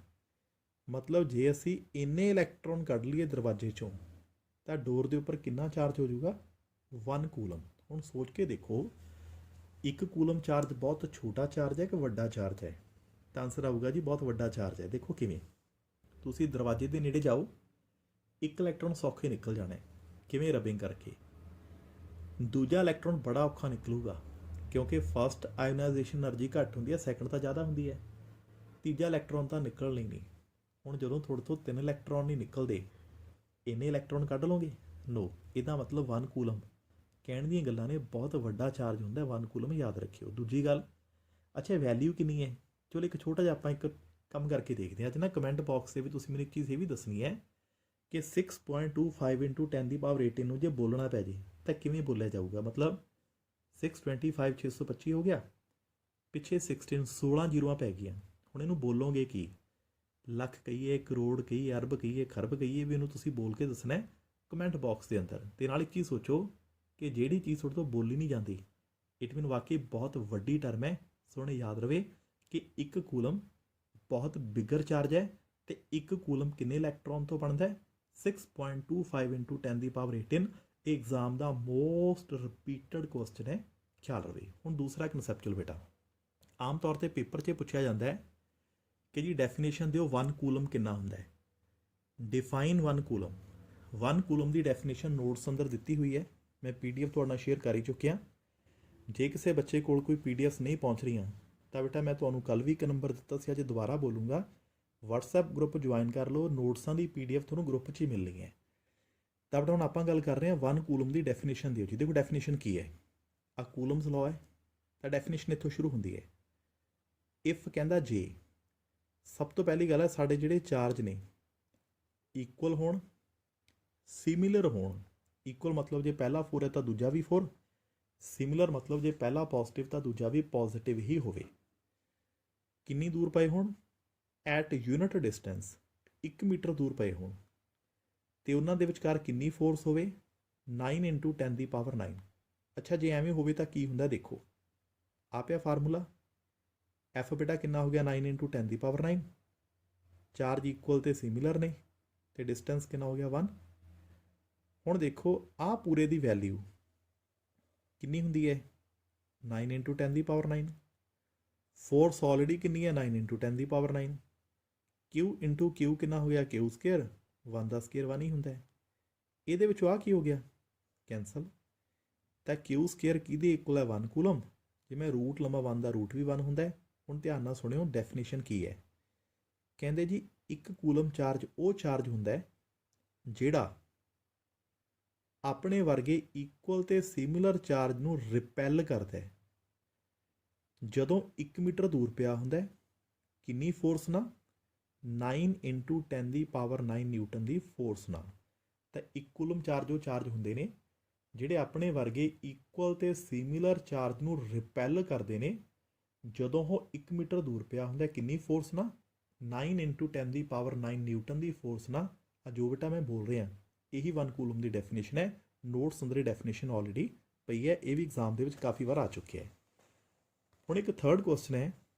ਮਤਲਬ ਜੇ ਅਸੀਂ ਇੰਨੇ ਇਲੈਕਟ੍ਰੋਨ ਕੱਢ ਲਈਏ ਦਰਵਾਜ਼ੇ 'ਚੋਂ ਤਾਂ ਡੋਰ ਦੇ ਉੱਪਰ ਕਿੰਨਾ ਚਾਰਜ ਹੋ ਜਾਊਗਾ? 1 ਕੂਲਮ। ਹੁਣ ਸੋਚ ਕੇ ਦੇਖੋ, 1 ਕੂਲਮ ਚਾਰਜ ਬਹੁਤ ਛੋਟਾ ਚਾਰਜ ਹੈ ਕਿ ਵੱਡਾ ਚਾਰਜ ਹੈ? ਤਾਂ ਆਨਸਰ ਆਊਗਾ ਜੀ ਬਹੁਤ ਵੱਡਾ ਚਾਰਜ ਹੈ। ਦੇਖੋ ਕਿਵੇਂ, ਤੁਸੀਂ ਦਰਵਾਜ਼ੇ ਦੇ ਨੇੜੇ ਜਾਓ, 1 ਇਲੈਕਟ੍ਰੋਨ ਸੌਖੇ ਨਿਕਲ ਜਾਣਾ ਹੈ। ਕਿਵੇਂ? ਰਬਿੰਗ ਕਰਕੇ। ਦੂਜਾ ਇਲੈਕਟ੍ਰੋਨ ਬੜਾ ਔਖਾ ਨਿਕਲੂਗਾ, ਕਿਉਂਕਿ ਫਸਟ ਆਇਓਨਾਈਜੇਸ਼ਨ એનર્ਜੀ ਘੱਟ ਹੁੰਦੀ ਹੈ, ਸੈਕਿੰਡ ਤਾਂ ਜ਼ਿਆਦਾ ਹੁੰਦੀ ਹੈ। ਤੀਜਾ ਇਲੈਕਟ੍ਰੋਨ ਤਾਂ ਨਿਕਲਣਾ ਹੀ ਨਹੀਂ। ਹੁਣ ਜਦੋਂ ਤੁਹਾਡੇ ਤੋਂ 3 ਇਲੈਕਟ੍ਰੋਨ ਨਹੀਂ ਨਿਕਲਦੇ, ਇੰਨੇ ਇਲੈਕਟ੍ਰੋਨ ਕੱਢ ਲਓਗੇ? ਨੋ। ਇਹਦਾ ਮਤਲਬ 1 ਕੂਲਮ ਕਹਿਣ ਦੀਆਂ ਗੱਲਾਂ ਨੇ, ਬਹੁਤ ਵੱਡਾ ਚਾਰਜ ਹੁੰਦਾ 1 ਕੂਲਮ, ਯਾਦ ਰੱਖਿਓ। ਦੂਜੀ ਗੱਲ, ਅੱਛਾ ਵੈਲਿਊ ਕਿੰਨੀ ਹੈ? ਚਲੋ ਇੱਕ ਛੋਟਾ ਜਿਹਾ ਆਪਾਂ ਇੱਕ ਕੰਮ ਕਰਕੇ ਦੇਖਦੇ ਹਾਂ। ਅੱਜ ਨਾ ਕਮੈਂਟ ਬਾਕਸ ਦੇ ਵਿੱਚ ਤੁਸੀਂ ਮੈਨੂੰ ਇੱਕ ਚੀਜ਼ ਇਹ ਵੀ ਦੱਸਣੀ ਹੈ ਕਿ 6.25 × 10⁻18 ਨੂੰ ਜੇ ਬੋਲਣਾ ਪੈ ਜੇ ਤਾਂ ਕਿਵੇਂ ਬੋਲਿਆ ਜਾਊਗਾ? ਮਤਲਬ 625 625 ਹੋ ਗਿਆ, ਪਿੱਛੇ 16 ਜ਼ੀਰੋਆਂ ਪੈ ਗਈਆਂ। ਹੁਣ ਇਹਨੂੰ ਬੋਲੋਗੇ ਕੀ? ਲੱਖ ਕਹੀਏ, ਕਰੋੜ ਕਹੀਏ, ਅਰਬ ਕਹੀਏ, ਖਰਬ ਕਹੀਏ, ਵੀ ਇਹਨੂੰ ਤੁਸੀਂ ਬੋਲ ਕੇ ਦੱਸਣਾ ਕਮੈਂਟ ਬਾਕਸ ਦੇ ਅੰਦਰ। ਤੇ ਨਾਲ ਇੱਕ ਚੀਜ਼ ਸੋਚੋ ਕਿ ਜਿਹੜੀ ਚੀਜ਼ ਤੁਹਾਡੇ ਤੋਂ ਬੋਲੀ ਨਹੀਂ ਜਾਂਦੀ, ਇਟ ਮੀਨ ਵਾਕਈ ਬਹੁਤ ਵੱਡੀ ਟਰਮ ਹੈ। ਸੋ ਯਾਦ ਰਵੇ ਕਿ 1 ਕੂਲਮ ਬਹੁਤ ਬਿਗਰ ਚਾਰਜ ਹੈ ਤੇ 1 ਕੂਲਮ ਕਿੰਨੇ ਇਲੈਕਟ੍ਰੋਨ ਤੋਂ ਬਣਦਾ ਹੈ? 6.25 × 10⁻18। ਇਹ ਐਗਜ਼ਾਮ ਦਾ ਮੋਸਟ ਰਿਪੀਟਡ ਕੁਐਸਚਨ ਹੈ, ਖਿਆਲ ਰਵੇ। ਹੁਣ ਦੂਸਰਾ ਕਨਸੈਪਚੁਅਲ ਬੇਟਾ, ਆਮ ਤੌਰ ਤੇ ਪੇਪਰ 'ਚ ਪੁੱਛਿਆ ਜਾਂਦਾ ਹੈ ਕਿ ਜੀ ਡੈਫੀਨੇਸ਼ਨ ਦਿਓ 1 ਕੂਲਮ ਕਿੰਨਾ ਹੁੰਦਾ ਹੈ? Define 1 coulomb. 1 ਕੂਲਮ ਦੀ ਡੈਫੀਨੇਸ਼ਨ ਨੋਟਸ ਅੰਦਰ ਦਿੱਤੀ ਹੋਈ ਹੈ, ਮੈਂ PDF ਤੁਹਾਡੇ ਨਾਲ ਸ਼ੇਅਰ ਕਰ ਹੀ ਚੁੱਕਿਆ। ਜੇ ਕਿਸੇ ਬੱਚੇ ਕੋਲ ਕੋਈ PDFs ਨਹੀਂ ਪਹੁੰਚ ਰਹੀਆਂ ਤਾਂ ਬੇਟਾ ਮੈਂ ਤੁਹਾਨੂੰ ਕੱਲ੍ਹ ਵੀ ਇੱਕ ਨੰਬਰ ਦਿੱਤਾ ਸੀ, ਅੱਜ ਦੁਬਾਰਾ ਬੋਲੂੰਗਾ, WhatsApp ਗਰੁੱਪ ਜੁਆਇਨ ਕਰ ਲਓ, ਨੋਟਸਾਂ ਦੀ PDF ਤੁਹਾਨੂੰ ਗਰੁੱਪ 'ਚ ਹੀ ਮਿਲਣੀ ਹੈ। ਤਾਂ ਬੇਟਾ ਹੁਣ ਆਪਾਂ ਗੱਲ ਕਰ ਰਹੇ ਹਾਂ 1 ਕੂਲਮ ਦੀ ਡੈਫੀਨੇਸ਼ਨ ਦਿਓ। ਜਿਹਦੇ ਕੋਲ ਡੈਫੀਨੇਸ਼ਨ ਕੀ ਹੈ? ਆ ਕੂਲਮਸ ਲਾਅ ਹੈ, ਤਾਂ ਡੈਫੀਨੇਸ਼ਨ ਇੱਥੋਂ ਸ਼ੁਰੂ ਹੁੰਦੀ ਹੈ। ਇਫ ਕਹਿੰਦਾ ਜੇ, ਸਭ ਤੋਂ ਪਹਿਲੀ ਗੱਲ ਹੈ ਸਾਡੇ ਜਿਹੜੇ ਚਾਰਜ ਨੇ ਇਕੁਅਲ ਹੋਣ, ਸਿਮਿਲਰ ਹੋਣ। ਇਕੁਅਲ ਮਤਲਬ ਜੇ ਪਹਿਲਾ 4 ਹੈ ਤਾਂ ਦੂਜਾ ਵੀ 4, ਸਿਮਿਲਰ ਮਤਲਬ ਜੇ ਪਹਿਲਾ ਪੋਜ਼ਿਟਿਵ ਤਾਂ ਦੂਜਾ ਵੀ ਪੋਜ਼ਿਟਿਵ ਹੀ ਹੋਵੇ। ਕਿੰਨੀ ਦੂਰ ਪਏ ਹੋਣ? ਐਟ ਯੂਨਿਟ ਡਿਸਟੈਂਸ, 1 ਮੀਟਰ ਦੂਰ ਪਏ ਹੋਣ, ਤੇ ਉਹਨਾਂ ਦੇ ਵਿਚਕਾਰ ਕਿੰਨੀ ਫੋਰਸ ਹੋਵੇ? 9 × 10⁻9। ਅੱਛਾ ਜੇ ਐਵੇਂ ਹੋਵੇ ਤਾਂ ਕੀ ਹੁੰਦਾ? ਦੇਖੋ ਆ ਪਿਆ ਫਾਰਮੂਲਾ, ਐਫ ਬੇਟਾ ਕਿੰਨਾ ਹੋ ਗਿਆ? 9 × 10⁻9। ਚਾਰਜ ਇਕੁਅਲ ਤੇ ਸਿਮਿਲਰ ਨੇ ਤੇ ਡਿਸਟੈਂਸ ਕਿੰਨਾ ਹੋ ਗਿਆ? 1। ਹੁਣ ਦੇਖੋ ਆਹ ਪੂਰੇ ਦੀ ਵੈਲਿਊ ਕਿੰਨੀ ਹੁੰਦੀ ਹੈ? 9 × 10⁻9। ਫੋਰਸ ਆਲਰੇਡੀ ਕਿੰਨੀ ਹੈ? 9 × 10⁻9। Q × Q ਕਿੰਨਾ ਹੋ ਗਿਆ? Q²। 1 ਦਾ ਸਕੇਅਰ 1 ਹੀ ਹੁੰਦਾ ਹੈ। ਇਹਦੇ ਵਿੱਚੋਂ ਆਹ ਕੀ ਹੋ ਗਿਆ? ਕੈਂਸਲ। ਤਾਂ Q² ਕਿਹਦੀ ਇਕੁਅਲ ਹੈ? 1 ਕੂਲਮ। ਜੇ ਮੈਂ ਰੂਟ ਲਵਾਂ 1 ਦਾ ਰੂਟ ਵੀ 1 ਹੁੰਦਾ ਹੈ। ਹੁਣ ਧਿਆਨ ਨਾਲ ਸੁਣਿਓ, ਡੈਫੀਨੇਸ਼ਨ ਕੀ ਹੈ? ਕਹਿੰਦੇ ਜੀ 1 ਕੂਲਮ ਚਾਰਜ ਉਹ ਚਾਰਜ ਹੁੰਦਾ ਹੈ ਜਿਹੜਾ ਆਪਣੇ ਵਰਗੇ ਇਕੁਅਲ ਤੇ ਸਿਮਿਲਰ ਚਾਰਜ ਨੂੰ ਰਿਪੈਲ ਕਰਦਾ ਹੈ। ਜਦੋਂ 1 ਮੀਟਰ ਦੂਰ ਪਿਆ ਹੁੰਦਾ ਹੈ, ਕਿੰਨੀ ਫੋਰਸ ਨਾਲ? 9 × 10⁻9 ਨਿਊਟਨ ਦੀ ਫੋਰਸ ਨਾਲ। ਤਾਂ 1 ਕੂਲਮ ਚਾਰਜ ਉਹ ਚਾਰਜ ਹੁੰਦੇ ਨੇ ਜਿਹੜੇ ਆਪਣੇ ਵਰਗੇ ਇਕੁਅਲ ਤੇ ਸਿਮਿਲਰ ਚਾਰਜ ਨੂੰ ਰਿਪੈਲ ਕਰਦੇ ਨੇ ਜਦੋਂ ਉਹ 1 ਮੀਟਰ ਦੂਰ ਪਿਆ ਹੁੰਦਾ। ਕਿੰਨੀ ਫੋਰਸ ਨਾਲ? 9 × 10⁻9 ਨਿਊਟਨ ਦੀ ਫੋਰਸ ਨਾਲ। ਜੋ ਬੇਟਾ ਮੈਂ ਬੋਲ ਰਿਹਾ ਇਹੀ 1 ਕੂਲਮ ਦੀ ਡੈਫੀਨੇਸ਼ਨ ਹੈ। ਨੋਟਸ ਅੰਦਰ ਡੈਫੀਨੇਸ਼ਨ ਆਲਰੇਡੀ ਪਈ ਹੈ, ਇਹ ਵੀ ਐਗਜ਼ਾਮ ਦੇ ਵਿੱਚ ਕਾਫੀ ਵਾਰ ਆ ਚੁੱਕਿਆ ਹੈ। ਹੁਣ ਇੱਕ ਥਰਡ ਕੁਐਸਚਨ ਹੈ,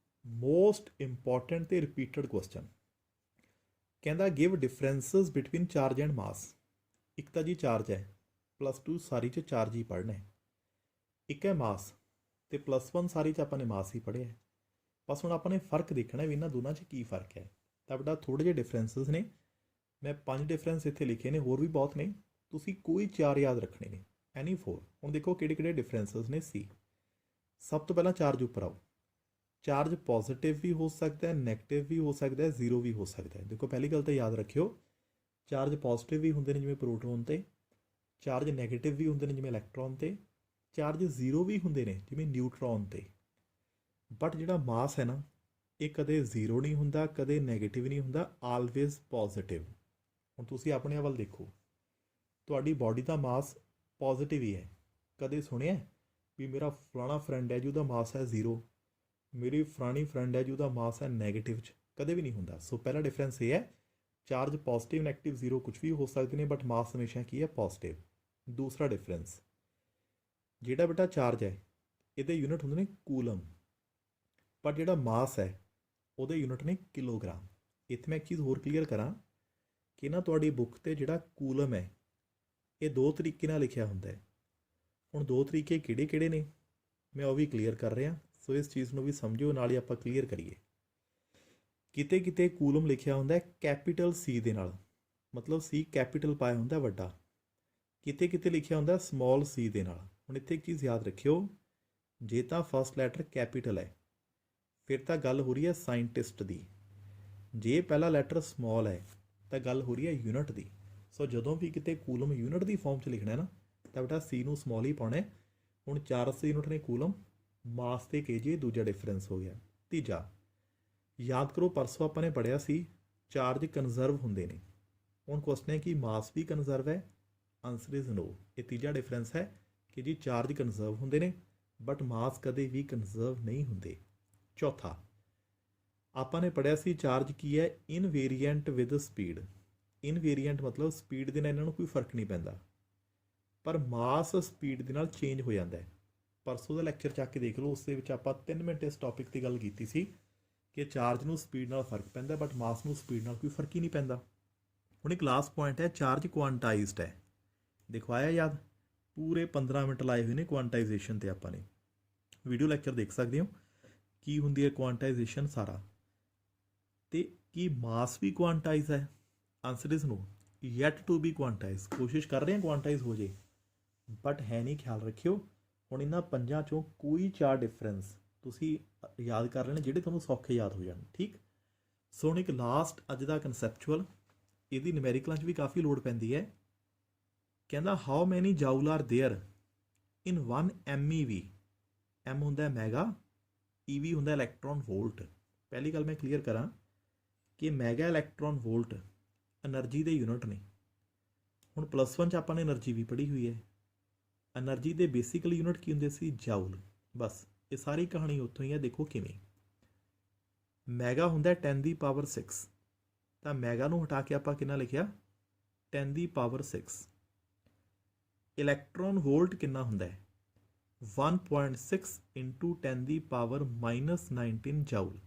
ਮੋਸਟ ਇੰਪੋਰਟੈਂਟ ਤੇ ਰਿਪੀਟਡ ਕੁਐਸਚਨ। ਕਹਿੰਦਾ give differences between charge and mass. ਇੱਕ ਤਾਂ ਜੀ ਚਾਰਜ ਹੈ, +2 ਸਾਰੀ 'ਚ ਚਾਰਜ ਹੀ ਪੜ੍ਹਨਾ ਹੈ। ਇੱਕ ਹੈ ਮਾਸ, ਤੇ +1 ਸਾਰੀ 'ਚ ਆਪਾਂ ਨੇ ਮਾਸ ਹੀ ਪੜ੍ਹਿਆ। ਬਸ ਹੁਣ ਆਪਾਂ ਨੇ ਫਰਕ ਦੇਖਣਾ ਵੀ ਇਹਨਾਂ ਦੋਨਾਂ 'ਚ ਕੀ ਫਰਕ ਹੈ। ਤਾਂ ਬੇਟਾ ਥੋੜ੍ਹੇ ਜਿਹੇ ਡਿਫਰੈਂਸਸ ਨੇ, ਮੈਂ 5 ਡਿਫਰੈਂਸ ਇੱਥੇ ਲਿਖੇ ਨੇ, ਹੋਰ ਵੀ ਬਹੁਤ ਨੇ, ਤੁਸੀਂ ਕੋਈ 4 ਯਾਦ ਰੱਖਣੇ ਨੇ, ਐਨੀ 4। ਹੁਣ ਦੇਖੋ ਕਿਹੜੇ ਕਿਹੜੇ ਡਿਫਰੈਂਸਸ ਨੇ। ਸੀ ਸਭ ਤੋਂ ਪਹਿਲਾਂ ਚਾਰਜ ਉੱਪਰ ਆਓ। ਚਾਰਜ ਪੋਜ਼ਿਟਿਵ ਵੀ ਹੋ ਸਕਦਾ ਹੈ, ਨੈਗੇਟਿਵ ਵੀ ਹੋ ਸਕਦਾ ਹੈ, ਜ਼ੀਰੋ ਵੀ ਹੋ ਸਕਦਾ ਹੈ। ਦੇਖੋ ਪਹਿਲੀ ਗੱਲ ਤਾਂ ਯਾਦ ਰੱਖਿਓ, ਚਾਰਜ ਪੋਜ਼ਿਟਿਵ ਵੀ ਹੁੰਦੇ ਨੇ ਜਿਵੇਂ ਪ੍ਰੋਟੋਨ 'ਤੇ, ਚਾਰਜ ਨੈਗੇਟਿਵ ਵੀ ਹੁੰਦੇ ਨੇ ਜਿਵੇਂ ਇਲੈਕਟ੍ਰੋਨ 'ਤੇ, ਚਾਰਜ ਜ਼ੀਰੋ ਵੀ ਹੁੰਦੇ ਨੇ ਜਿਵੇਂ ਨਿਊਟਰੋਨ 'ਤੇ। ਬਟ ਜਿਹੜਾ ਮਾਸ ਹੈ ਨਾ, ਇਹ ਕਦੇ ਜ਼ੀਰੋ ਨਹੀਂ ਹੁੰਦਾ, ਕਦੇ ਨੈਗੇਟਿਵ ਨਹੀਂ ਹੁੰਦਾ, ਆਲਵੇਜ਼ ਪੋਜ਼ਿਟਿਵ। ਹੁਣ ਤੁਸੀਂ ਆਪਣੇ ਵੱਲ ਦੇਖੋ, ਤੁਹਾਡੀ ਬਾਡੀ ਦਾ ਮਾਸ ਪੋਜ਼ਿਟਿਵ ਹੀ ਹੈ। ਕਦੇ ਸੁਣਿਆ ਵੀ ਮੇਰਾ ਫਲਾਣਾ ਫਰੈਂਡ ਹੈ ਜੀ ਉਹਦਾ ਮਾਸ ਹੈ 0, ਮੇਰੀ ਫਲਾਣੀ ਫਰੈਂਡ ਹੈ ਜੀ ਉਹਦਾ ਮਾਸ ਹੈ ਨੈਗੇਟਿਵ 'ਚ? ਕਦੇ ਵੀ ਨਹੀਂ ਹੁੰਦਾ। ਸੋ ਪਹਿਲਾ ਡਿਫਰੈਂਸ ਇਹ ਹੈ, ਚਾਰਜ ਪੋਜ਼ਿਟਿਵ ਨੈਗੇਟਿਵ ਜ਼ੀਰੋ ਕੁਝ ਵੀ ਹੋ ਸਕਦੇ ਨੇ, ਬਟ ਮਾਸ ਹਮੇਸ਼ਾ ਕੀ ਹੈ? ਪੋਜ਼ਿਟਿਵ। ਦੂਸਰਾ ਡਿਫਰੈਂਸ, ਜਿਹੜਾ ਬੇਟਾ ਚਾਰਜ ਹੈ ਇਹਦੇ ਯੂਨਿਟ ਹੁੰਦੇ ਨੇ ਕੂਲਮ, ਪਰ ਜਿਹੜਾ ਮਾਸ ਹੈ ਉਹਦੇ ਯੂਨਿਟ ਨੇ ਕਿਲੋਗ੍ਰਾਮ। ਇੱਥੇ ਮੈਂ ਇੱਕ ਚੀਜ਼ ਹੋਰ ਕਲੀਅਰ ਕਰਾਂ ਕਿ ਨਾ ਤੁਹਾਡੀ ਬੁੱਕ 'ਤੇ ਜਿਹੜਾ ਕੂਲਮ ਹੈ ਇਹ 2 ਤਰੀਕੇ ਨਾਲ ਲਿਖਿਆ ਹੁੰਦਾ ਹੈ। ਹੁਣ 2 ਤਰੀਕੇ ਕਿਹੜੇ ਕਿਹੜੇ ਨੇ ਮੈਂ ਉਹ ਵੀ ਕਲੀਅਰ ਕਰ ਰਿਹਾ। ਸੋ ਇਸ ਚੀਜ਼ ਨੂੰ ਵੀ ਸਮਝਿਓ, ਨਾਲ ਹੀ ਆਪਾਂ ਕਲੀਅਰ ਕਰੀਏ। ਕਿਤੇ ਕਿਤੇ ਕੂਲਮ ਲਿਖਿਆ ਹੁੰਦਾ ਕੈਪੀਟਲ C ਦੇ ਨਾਲ, ਮਤਲਬ C ਕੈਪੀਟਲ ਪਾਇਆ ਹੁੰਦਾ ਵੱਡਾ। ਕਿਤੇ ਕਿਤੇ ਲਿਖਿਆ ਹੁੰਦਾ ਸਮਾਲ c ਦੇ ਨਾਲ। ਹੁਣ ਇੱਥੇ ਇੱਕ ਚੀਜ਼ ਯਾਦ ਰੱਖਿਓ, ਜੇ ਤਾਂ ਫਸਟ ਲੈਟਰ ਕੈਪੀਟਲ ਹੈ ਫਿਰ ਤਾਂ ਗੱਲ ਹੋ ਰਹੀ ਹੈ ਸਾਇੰਟਿਸਟ ਦੀ, ਜੇ ਪਹਿਲਾ ਲੈਟਰ ਸਮਾਲ ਹੈ ਤਾਂ ਗੱਲ ਹੋ ਰਹੀ ਹੈ ਯੂਨਿਟ ਦੀ। ਸੋ ਜਦੋਂ ਵੀ ਕਿਤੇ ਕੂਲਮ ਯੂਨਿਟ ਦੀ ਫਾਰਮ 'ਚ ਲਿਖਣਾ ਹੈ ਨਾ, ਤਾਂ ਬੇਟਾ C ਨੂੰ ਸਮੋਲ ਹੀ ਪਾਉਣਾ ਹੈ। ਹੁਣ ਚਾਰਜ ਯੂਨਿਟ ਨੇ ਕੂਲਮ, ਮਾਸ ਤੇ kg, ਦੂਜਾ ਡਿਫਰੈਂਸ ਹੋ ਗਿਆ। ਤੀਜਾ, ਯਾਦ ਕਰੋ ਪਰਸੋਂ ਆਪਾਂ ਨੇ ਪੜ੍ਹਿਆ ਸੀ ਚਾਰਜ ਕਨਜ਼ਰਵ ਹੁੰਦੇ ਨੇ। ਹੁਣ ਕੁਐਸਚਨ ਹੈ ਕਿ ਮਾਸ ਵੀ ਕਨਜ਼ਰਵ ਹੈ? Answer is no. ਇਹ ਤੀਜਾ ਡਿਫਰੈਂਸ ਹੈ ਕਿ ਜੀ ਚਾਰਜ ਕਨਜ਼ਰਵ ਹੁੰਦੇ ਨੇ ਬਟ ਮਾਸ ਕਦੇ ਵੀ ਕਨਜ਼ਰਵ ਨਹੀਂ ਹੁੰਦੇ। ਚੌਥਾ, ਆਪਾਂ ਨੇ ਪੜ੍ਹਿਆ ਸੀ ਚਾਰਜ ਕੀ ਹੈ? ਇਨਵੇਰੀਐਂਟ ਵਿਦ ਸਪੀਡ। ਇਨਵੇਰੀਐਂਟ ਮਤਲਬ ਸਪੀਡ ਦੇ ਨਾਲ ਇਹਨਾਂ ਨੂੰ ਕੋਈ ਫਰਕ ਨਹੀਂ ਪੈਂਦਾ, ਪਰ ਮਾਸ ਸਪੀਡ ਦੇ ਨਾਲ ਚੇਂਜ ਹੋ ਜਾਂਦਾ ਹੈ। ਪਰਸੋਂ ਦਾ ਲੈਕਚਰ ਚੱਕ ਕੇ ਦੇਖ ਲਓ, ਉਸ ਦੇ ਵਿੱਚ ਆਪਾਂ 3 ਮਿੰਟ ਇਸ ਟੌਪਿਕ 'ਤੇ ਗੱਲ ਕੀਤੀ ਸੀ ਕਿ ਚਾਰਜ ਨੂੰ ਸਪੀਡ ਨਾਲ ਫਰਕ ਪੈਂਦਾ ਬਟ ਮਾਸ ਨੂੰ ਸਪੀਡ ਨਾਲ ਕੋਈ ਫਰਕ ਹੀ ਨਹੀਂ ਪੈਂਦਾ। ਹੁਣ ਇੱਕ ਲਾਸਟ ਪੁਆਇੰਟ ਹੈ, ਚਾਰਜ ਕੁਆਂਟਾਈਜ਼ਡ ਹੈ। ਦੇਖੋ ਆਇਆ ਯਾਦ? ਪੂਰੇ 15 ਮਿੰਟ ਲਾਏ ਹੋਏ ਨੇ ਕੁਆਂਟਾਈਜੇਸ਼ਨ 'ਤੇ। ਆਪਾਂ ਨੇ ਵੀਡੀਓ ਲੈਕਚਰ ਦੇਖ ਸਕਦੇ ਹੋ ਕੀ ਹੁੰਦੀ ਹੈ ਕੁਆਂਟਾਈਜੇਸ਼ਨ ਸਾਰਾ। ਤੇ ਕੀ ਮਾਸ ਵੀ ਕੁਆਂਟਾਈਜ਼ ਹੈ? Answer is no, yet to be quantise. ਕੋਸ਼ਿਸ਼ ਕਰ ਰਹੇ ਹਾਂ ਕੁਆਂਟਾਈਜ਼ ਹੋ ਜੇ ਬਟ ਹੈ ਨਹੀਂ। ਖਿਆਲ ਰੱਖਿਓ ਹੁਣ ਇਹਨਾਂ ਪੰਜਾਂ ਚੋਂ ਕੋਈ 4 ਡਿਫਰੈਂਸ ਤੁਸੀਂ ਯਾਦ ਕਰ ਲੈਣੇ ਜਿਹੜੇ ਤੁਹਾਨੂੰ ਸੌਖੇ ਯਾਦ ਹੋ ਜਾਣ। ਠੀਕ, ਸੋ ਹੁਣ ਇੱਕ ਲਾਸਟ ਅੱਜ ਦਾ ਕਨਸੈਪਚੁਅਲ, ਇਹਦੀ ਨਿਊਮੈਰੀਕਲਾਂ 'ਚ ਵੀ ਕਾਫੀ ਲੋੜ ਪੈਂਦੀ ਹੈ। ਕਹਿੰਦਾ how many joule are there in 1 MEV। M ਹੁੰਦਾ ਮੈਗਾ, EV ਹੁੰਦਾ ਇਲੈਕਟ੍ਰੋਨ ਵੋਲਟ। ਪਹਿਲੀ ਗੱਲ ਮੈਂ ਕਲੀਅਰ ਕਰਾਂ ਕਿ ਮੈਗਾ ਇਲੈਕਟ੍ਰੋਨ ਵੋਲਟ ਐਨਰਜੀ ਦੇ ਯੂਨਿਟ ਨੇ। ਹੁਣ +1 'ਚ ਆਪਾਂ ਨੇ ਐਨਰਜੀ ਵੀ ਪੜ੍ਹੀ ਹੋਈ ਹੈ। ਐਨਰਜੀ ਦੇ ਬੇਸਿਕਲ ਯੂਨਿਟ ਕੀ ਹੁੰਦੇ ਸੀ? ਜਾਊਲ। ਬਸ ਇਹ ਸਾਰੀ ਕਹਾਣੀ ਉੱਥੋਂ ਹੀ ਹੈ। ਦੇਖੋ ਕਿਵੇਂ। ਮੈਗਾ ਹੁੰਦਾ 10⁶, ਤਾਂ ਮੈਗਾ ਨੂੰ ਹਟਾ ਕੇ ਆਪਾਂ ਕਿੰਨਾ ਲਿਖਿਆ? 10⁶। ਇਲੈਕਟ੍ਰੋਨ ਵੋਲਟ ਕਿੰਨਾ ਹੁੰਦਾ ਹੈ? 1.6 × 10⁻⁻19 ਜਾਊਲ।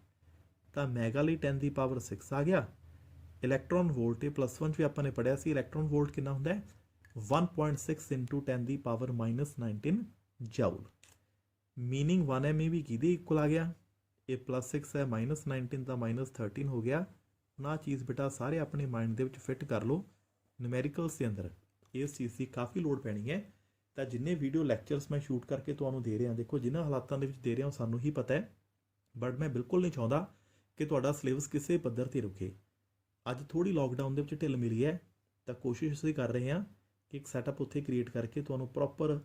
ਤਾਂ ਮੈਗਾ ਲਈ 10⁶ ਆ ਗਿਆ। ਇਲੈਕਟ੍ਰੋਨ ਵੋਲਟ +1 'ਚ ਵੀ ਆਪਾਂ ਨੇ ਪੜ੍ਹਿਆ ਸੀ ਇਲੈਕਟ੍ਰੋਨ ਵੋਲਟ ਕਿੰਨਾ ਹੁੰਦਾ ਹੈ? 1.6 × 10⁻⁻19 ਜਾਊਲ। ਮੀਨਿੰਗ 1 MEV ਕਿਹਦੇ ਇਕੁਅਲ ਆ ਗਿਆ? ਇਹ +6 ਹੈ, -19 ਤਾਂ -13 ਹੋ ਗਿਆ। ਹੁਣ ਆਹ ਚੀਜ਼ ਬੇਟਾ ਸਾਰੇ ਆਪਣੇ ਮਾਈਂਡ ਦੇ ਵਿੱਚ ਫਿੱਟ ਕਰ ਲਓ। ਨਿਊਮੈਰੀਕਲਸ ਦੇ ਅੰਦਰ ਇਸ ਚੀਜ਼ ਦੀ ਕਾਫੀ ਲੋੜ ਪੈਣੀ ਹੈ। ਤਾਂ ਜਿੰਨੇ ਵੀਡੀਓ ਲੈਕਚਰਸ ਮੈਂ ਸ਼ੂਟ ਕਰਕੇ ਤੁਹਾਨੂੰ ਦੇ ਰਿਹਾ, ਦੇਖੋ ਜਿਨ੍ਹਾਂ ਹਾਲਾਤਾਂ ਦੇ ਵਿੱਚ ਦੇ ਰਿਹਾ ਸਾਨੂੰ ਹੀ ਪਤਾ ਹੈ, ਬਟ ਮੈਂ ਬਿਲਕੁਲ ਨਹੀਂ ਚਾਹੁੰਦਾ ਕਿ ਤੁਹਾਡਾ ਸਿਲੇਬਸ ਕਿਸੇ ਪੱਧਰ 'ਤੇ ਰੁਕੇ। ਅੱਜ ਥੋੜ੍ਹੀ ਲੋਕਡਾਊਨ ਦੇ ਵਿੱਚ ਢਿੱਲ ਮਿਲੀ ਹੈ ਤਾਂ ਕੋਸ਼ਿਸ਼ ਅਸੀਂ ਕਰ ਰਹੇ ਹਾਂ ਕਿ ਇੱਕ ਸੈਟਅਪ ਉੱਥੇ ਕ੍ਰੀਏਟ ਕਰਕੇ ਤੁਹਾਨੂੰ ਪ੍ਰੋਪਰ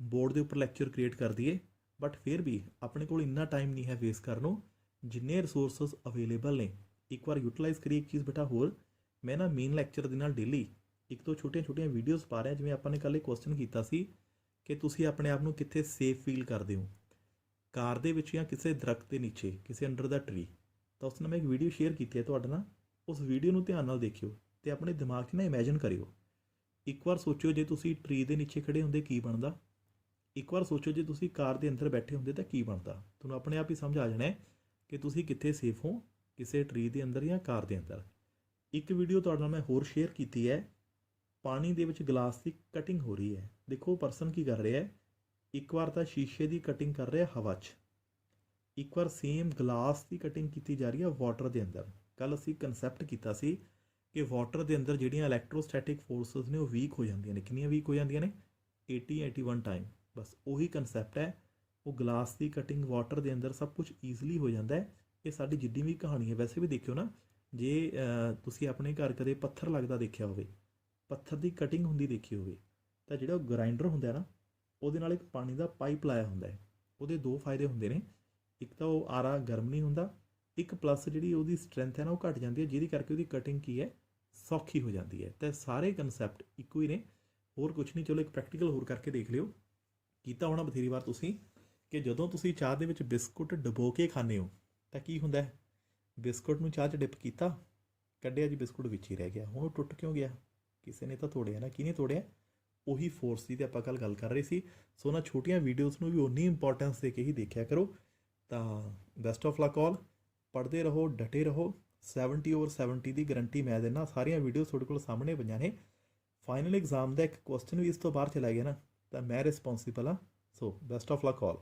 ਬੋਰਡ ਦੇ ਉੱਪਰ ਲੈਕਚਰ ਕ੍ਰੀਏਟ ਕਰ ਦਈਏ। ਬਟ ਫਿਰ ਵੀ ਆਪਣੇ ਕੋਲ ਇੰਨਾ ਟਾਈਮ ਨਹੀਂ ਹੈ ਵੇਸਟ ਕਰਨ ਨੂੰ। ਜਿੰਨੇ ਰਿਸੋਰਸਸ ਅਵੇਲੇਬਲ ਨੇ ਇੱਕ ਵਾਰ ਯੂਟੀਲਾਈਜ਼ ਕਰੀਏ। ਇੱਕ ਚੀਜ਼ ਬੇਟਾ ਹੋਰ, ਮੈਂ ਨਾ ਮੇਨ ਲੈਕਚਰ ਦੇ ਨਾਲ ਡੇਲੀ ਇੱਕ ਤੋਂ ਛੋਟੀਆਂ ਵੀਡੀਓਜ਼ ਪਾ ਰਿਹਾ। ਜਿਵੇਂ ਆਪਾਂ ਨੇ ਕੱਲ੍ਹ ਕੁਐਸਚਨ ਕੀਤਾ ਸੀ ਕਿ ਤੁਸੀਂ ਆਪਣੇ ਆਪ ਨੂੰ ਕਿੱਥੇ ਸੇਫ ਫੀਲ ਕਰਦੇ ਹੋ, ਕਾਰ ਦੇ ਵਿੱਚ ਜਾਂ ਕਿਸੇ ਦਰਖਤ ਦੇ ਨੀਚੇ, ਕਿਸੇ ਅੰਡਰ ਦਾ ਟਰੀ। ਤਾਂ ਉਸ ਨਾਲ ਮੈਂ ਇੱਕ ਵੀਡੀਓ ਸ਼ੇਅਰ ਕੀਤੀ ਹੈ ਤੁਹਾਡੇ ਨਾਲ। ਉਸ ਵੀਡੀਓ ਨੂੰ ਧਿਆਨ ਨਾਲ ਦੇਖਿਓ ਅਤੇ ਆਪਣੇ ਦਿਮਾਗ 'ਚ ਨਾ ਇਮੈਜਿਨ ਕਰਿਓ। ਇੱਕ ਵਾਰ ਸੋਚਿਓ ਜੇ ਤੁਸੀਂ ਟਰੀ ਦੇ ਨੀਚੇ ਖੜ੍ਹੇ ਹੁੰਦੇ ਕੀ ਬਣਦਾ। ਇੱਕ ਵਾਰ ਸੋਚੋ ਜੇ ਤੁਸੀਂ ਕਾਰ ਦੇ ਅੰਦਰ ਬੈਠੇ ਹੁੰਦੇ ਤਾਂ ਕੀ ਬਣਦਾ। ਤੁਹਾਨੂੰ ਆਪਣੇ ਆਪ ਹੀ ਸਮਝ ਆ ਜਾਣਾ ਕਿ ਤੁਸੀਂ ਕਿੱਥੇ ਸੇਫ ਹੋ, ਕਿਸੇ ਟਰੀ ਦੇ ਅੰਦਰ ਜਾਂ ਕਾਰ ਦੇ ਅੰਦਰ। ਇੱਕ ਵੀਡੀਓ ਤੁਹਾਡੇ ਨਾਲ ਮੈਂ ਹੋਰ ਸ਼ੇਅਰ ਕੀਤੀ ਹੈ, ਪਾਣੀ ਦੇ ਵਿੱਚ ਗਲਾਸ ਦੀ ਕਟਿੰਗ ਹੋ ਰਹੀ ਹੈ। ਦੇਖੋ ਪਰਸਨ ਕੀ ਕਰ ਰਿਹਾ ਹੈ, ਇੱਕ ਵਾਰ ਤਾਂ ਸ਼ੀਸ਼ੇ ਦੀ ਕਟਿੰਗ ਕਰ ਰਿਹਾ ਹਵਾ 'ਚ, ਇੱਕ ਵਾਰ ਸੇਮ ਗਲਾਸ ਦੀ ਕਟਿੰਗ ਕੀਤੀ ਜਾ ਰਹੀ ਹੈ ਵਾਟਰ ਦੇ ਅੰਦਰ। ਕੱਲ੍ਹ ਅਸੀਂ ਕਨਸੈਪਟ ਕੀਤਾ ਸੀ ਕਿ ਵਾਟਰ ਦੇ ਅੰਦਰ ਜਿਹੜੀਆਂ ਇਲੈਕਟ੍ਰੋਸਟੈਟਿਕ ਫੋਰਸਿਸ ਨੇ ਉਹ ਵੀਕ ਹੋ ਜਾਂਦੀਆਂ ਨੇ। ਕਿੰਨੀਆਂ ਵੀਕ ਹੋ ਜਾਂਦੀਆਂ ਨੇ? 81 ਟਾਈਮ। ਬਸ ਉਹੀ ਕਨਸੈਪਟ ਹੈ। ਉਹ ਗਲਾਸ ਦੀ ਕਟਿੰਗ ਵਾਟਰ ਦੇ ਅੰਦਰ ਸਭ ਕੁਝ ਈਜ਼ਲੀ ਹੋ ਜਾਂਦਾ ਹੈ। ਇਹ ਸਾਡੀ ਜਿੰਨੀ ਵੀ ਕਹਾਣੀ ਹੈ। ਵੈਸੇ ਵੀ ਦੇਖਿਓ ਨਾ, ਜੇ ਤੁਸੀਂ ਆਪਣੇ ਘਰ ਕਦੇ ਪੱਥਰ ਲੱਗਦਾ ਦੇਖਿਆ ਹੋਵੇ, ਪੱਥਰ ਦੀ ਕਟਿੰਗ ਹੁੰਦੀ ਦੇਖੀ ਹੋਵੇ, ਤਾਂ ਜਿਹੜਾ ਉਹ ਗਰਾਈਂਡਰ ਹੁੰਦਾ ਨਾ, ਉਹਦੇ ਨਾਲ ਇੱਕ ਪਾਣੀ ਦਾ ਪਾਈਪ ਲਾਇਆ ਹੁੰਦਾ ਹੈ। ਉਹਦੇ 2 ਫਾਇਦੇ ਹੁੰਦੇ ਨੇ। ਇੱਕ ਤਾਂ ਉਹ ਆਰਾ ਗਰਮ ਨਹੀਂ ਹੁੰਦਾ, ਇੱਕ ਪਲੱਸ ਜਿਹੜੀ ਉਹਦੀ ਸਟਰੈਂਥ ਹੈ ਨਾ ਉਹ ਘੱਟ ਜਾਂਦੀ ਹੈ, ਜਿਹਦੇ ਕਰਕੇ ਉਹਦੀ ਕਟਿੰਗ ਕੀ ਹੈ, ਸੌਖੀ ਹੋ ਜਾਂਦੀ ਹੈ। ਅਤੇ ਸਾਰੇ ਕਨਸੈਪਟ ਇੱਕੋ ਹੀ ਨੇ, ਹੋਰ ਕੁਛ ਨਹੀਂ। ਚਲੋ ਇੱਕ ਪ੍ਰੈਕਟੀਕਲ ਹੋਰ ਕਰਕੇ ਦੇਖ ਲਿਓ। ਕੀਤਾ ਹੋਣਾ ਬਥੇਰੀ ਵਾਰ ਤੁਸੀਂ ਕਿ ਜਦੋਂ ਤੁਸੀਂ ਚਾਹ ਦੇ ਵਿੱਚ ਬਿਸਕੁਟ ਡੁਬੋ ਕੇ ਖਾਂਦੇ ਹੋ ਤਾਂ ਕੀ ਹੁੰਦਾ ਹੈ? ਬਿਸਕੁਟ ਨੂੰ ਚਾਹ 'ਚ ਡਿਪ ਕੀਤਾ, ਕੱਢਿਆ ਜੀ, ਬਿਸਕੁਟ ਵਿੱਚ ਹੀ ਰਹਿ ਗਿਆ। ਹੁਣ ਉਹ ਟੁੱਟ ਕਿਉਂ ਗਿਆ? ਕਿਸੇ ਨੇ ਤਾਂ ਤੋੜਿਆ ਨਾ। ਕਿਹਨੇ ਤੋੜਿਆ? ਉਹੀ ਫੋਰਸ ਦੀ ਤਾਂ ਆਪਾਂ ਕੱਲ੍ਹ ਗੱਲ ਕਰ ਰਹੇ ਸੀ। ਸੋ ਉਹਨਾਂ ਛੋਟੀਆਂ ਵੀਡੀਓਜ਼ ਨੂੰ ਵੀ ਓਨੀ ਇੰਪੋਰਟੈਂਸ ਦੇ ਕੇ ਹੀ ਦੇਖਿਆ ਕਰੋ। ਤਾਂ ਬੈਸਟ ਆਫ ਲੱਕ ਆਲ। ਪੜ੍ਹਦੇ ਰਹੋ, ਡਟੇ ਰਹੋ। 70/70 ਦੀ ਗਰੰਟੀ ਮੈਂ ਦਿੰਦਾ। ਸਾਰੀਆਂ ਵੀਡੀਓਜ਼ ਤੁਹਾਡੇ ਕੋਲ ਸਾਹਮਣੇ ਪਈਆਂ ਨੇ। ਫਾਈਨਲ ਐਗਜ਼ਾਮ ਦਾ ਇੱਕ ਕੁਐਸਚਨ ਵੀ ਇਸ ਤੋਂ ਬਾਹਰ ਚਲਾ ਗਿਆ ਨਾ, ਤਾਂ ਮੈਂ ਰਿਸਪੌਂਸੀਬਲ ਹਾਂ। So best of luck all.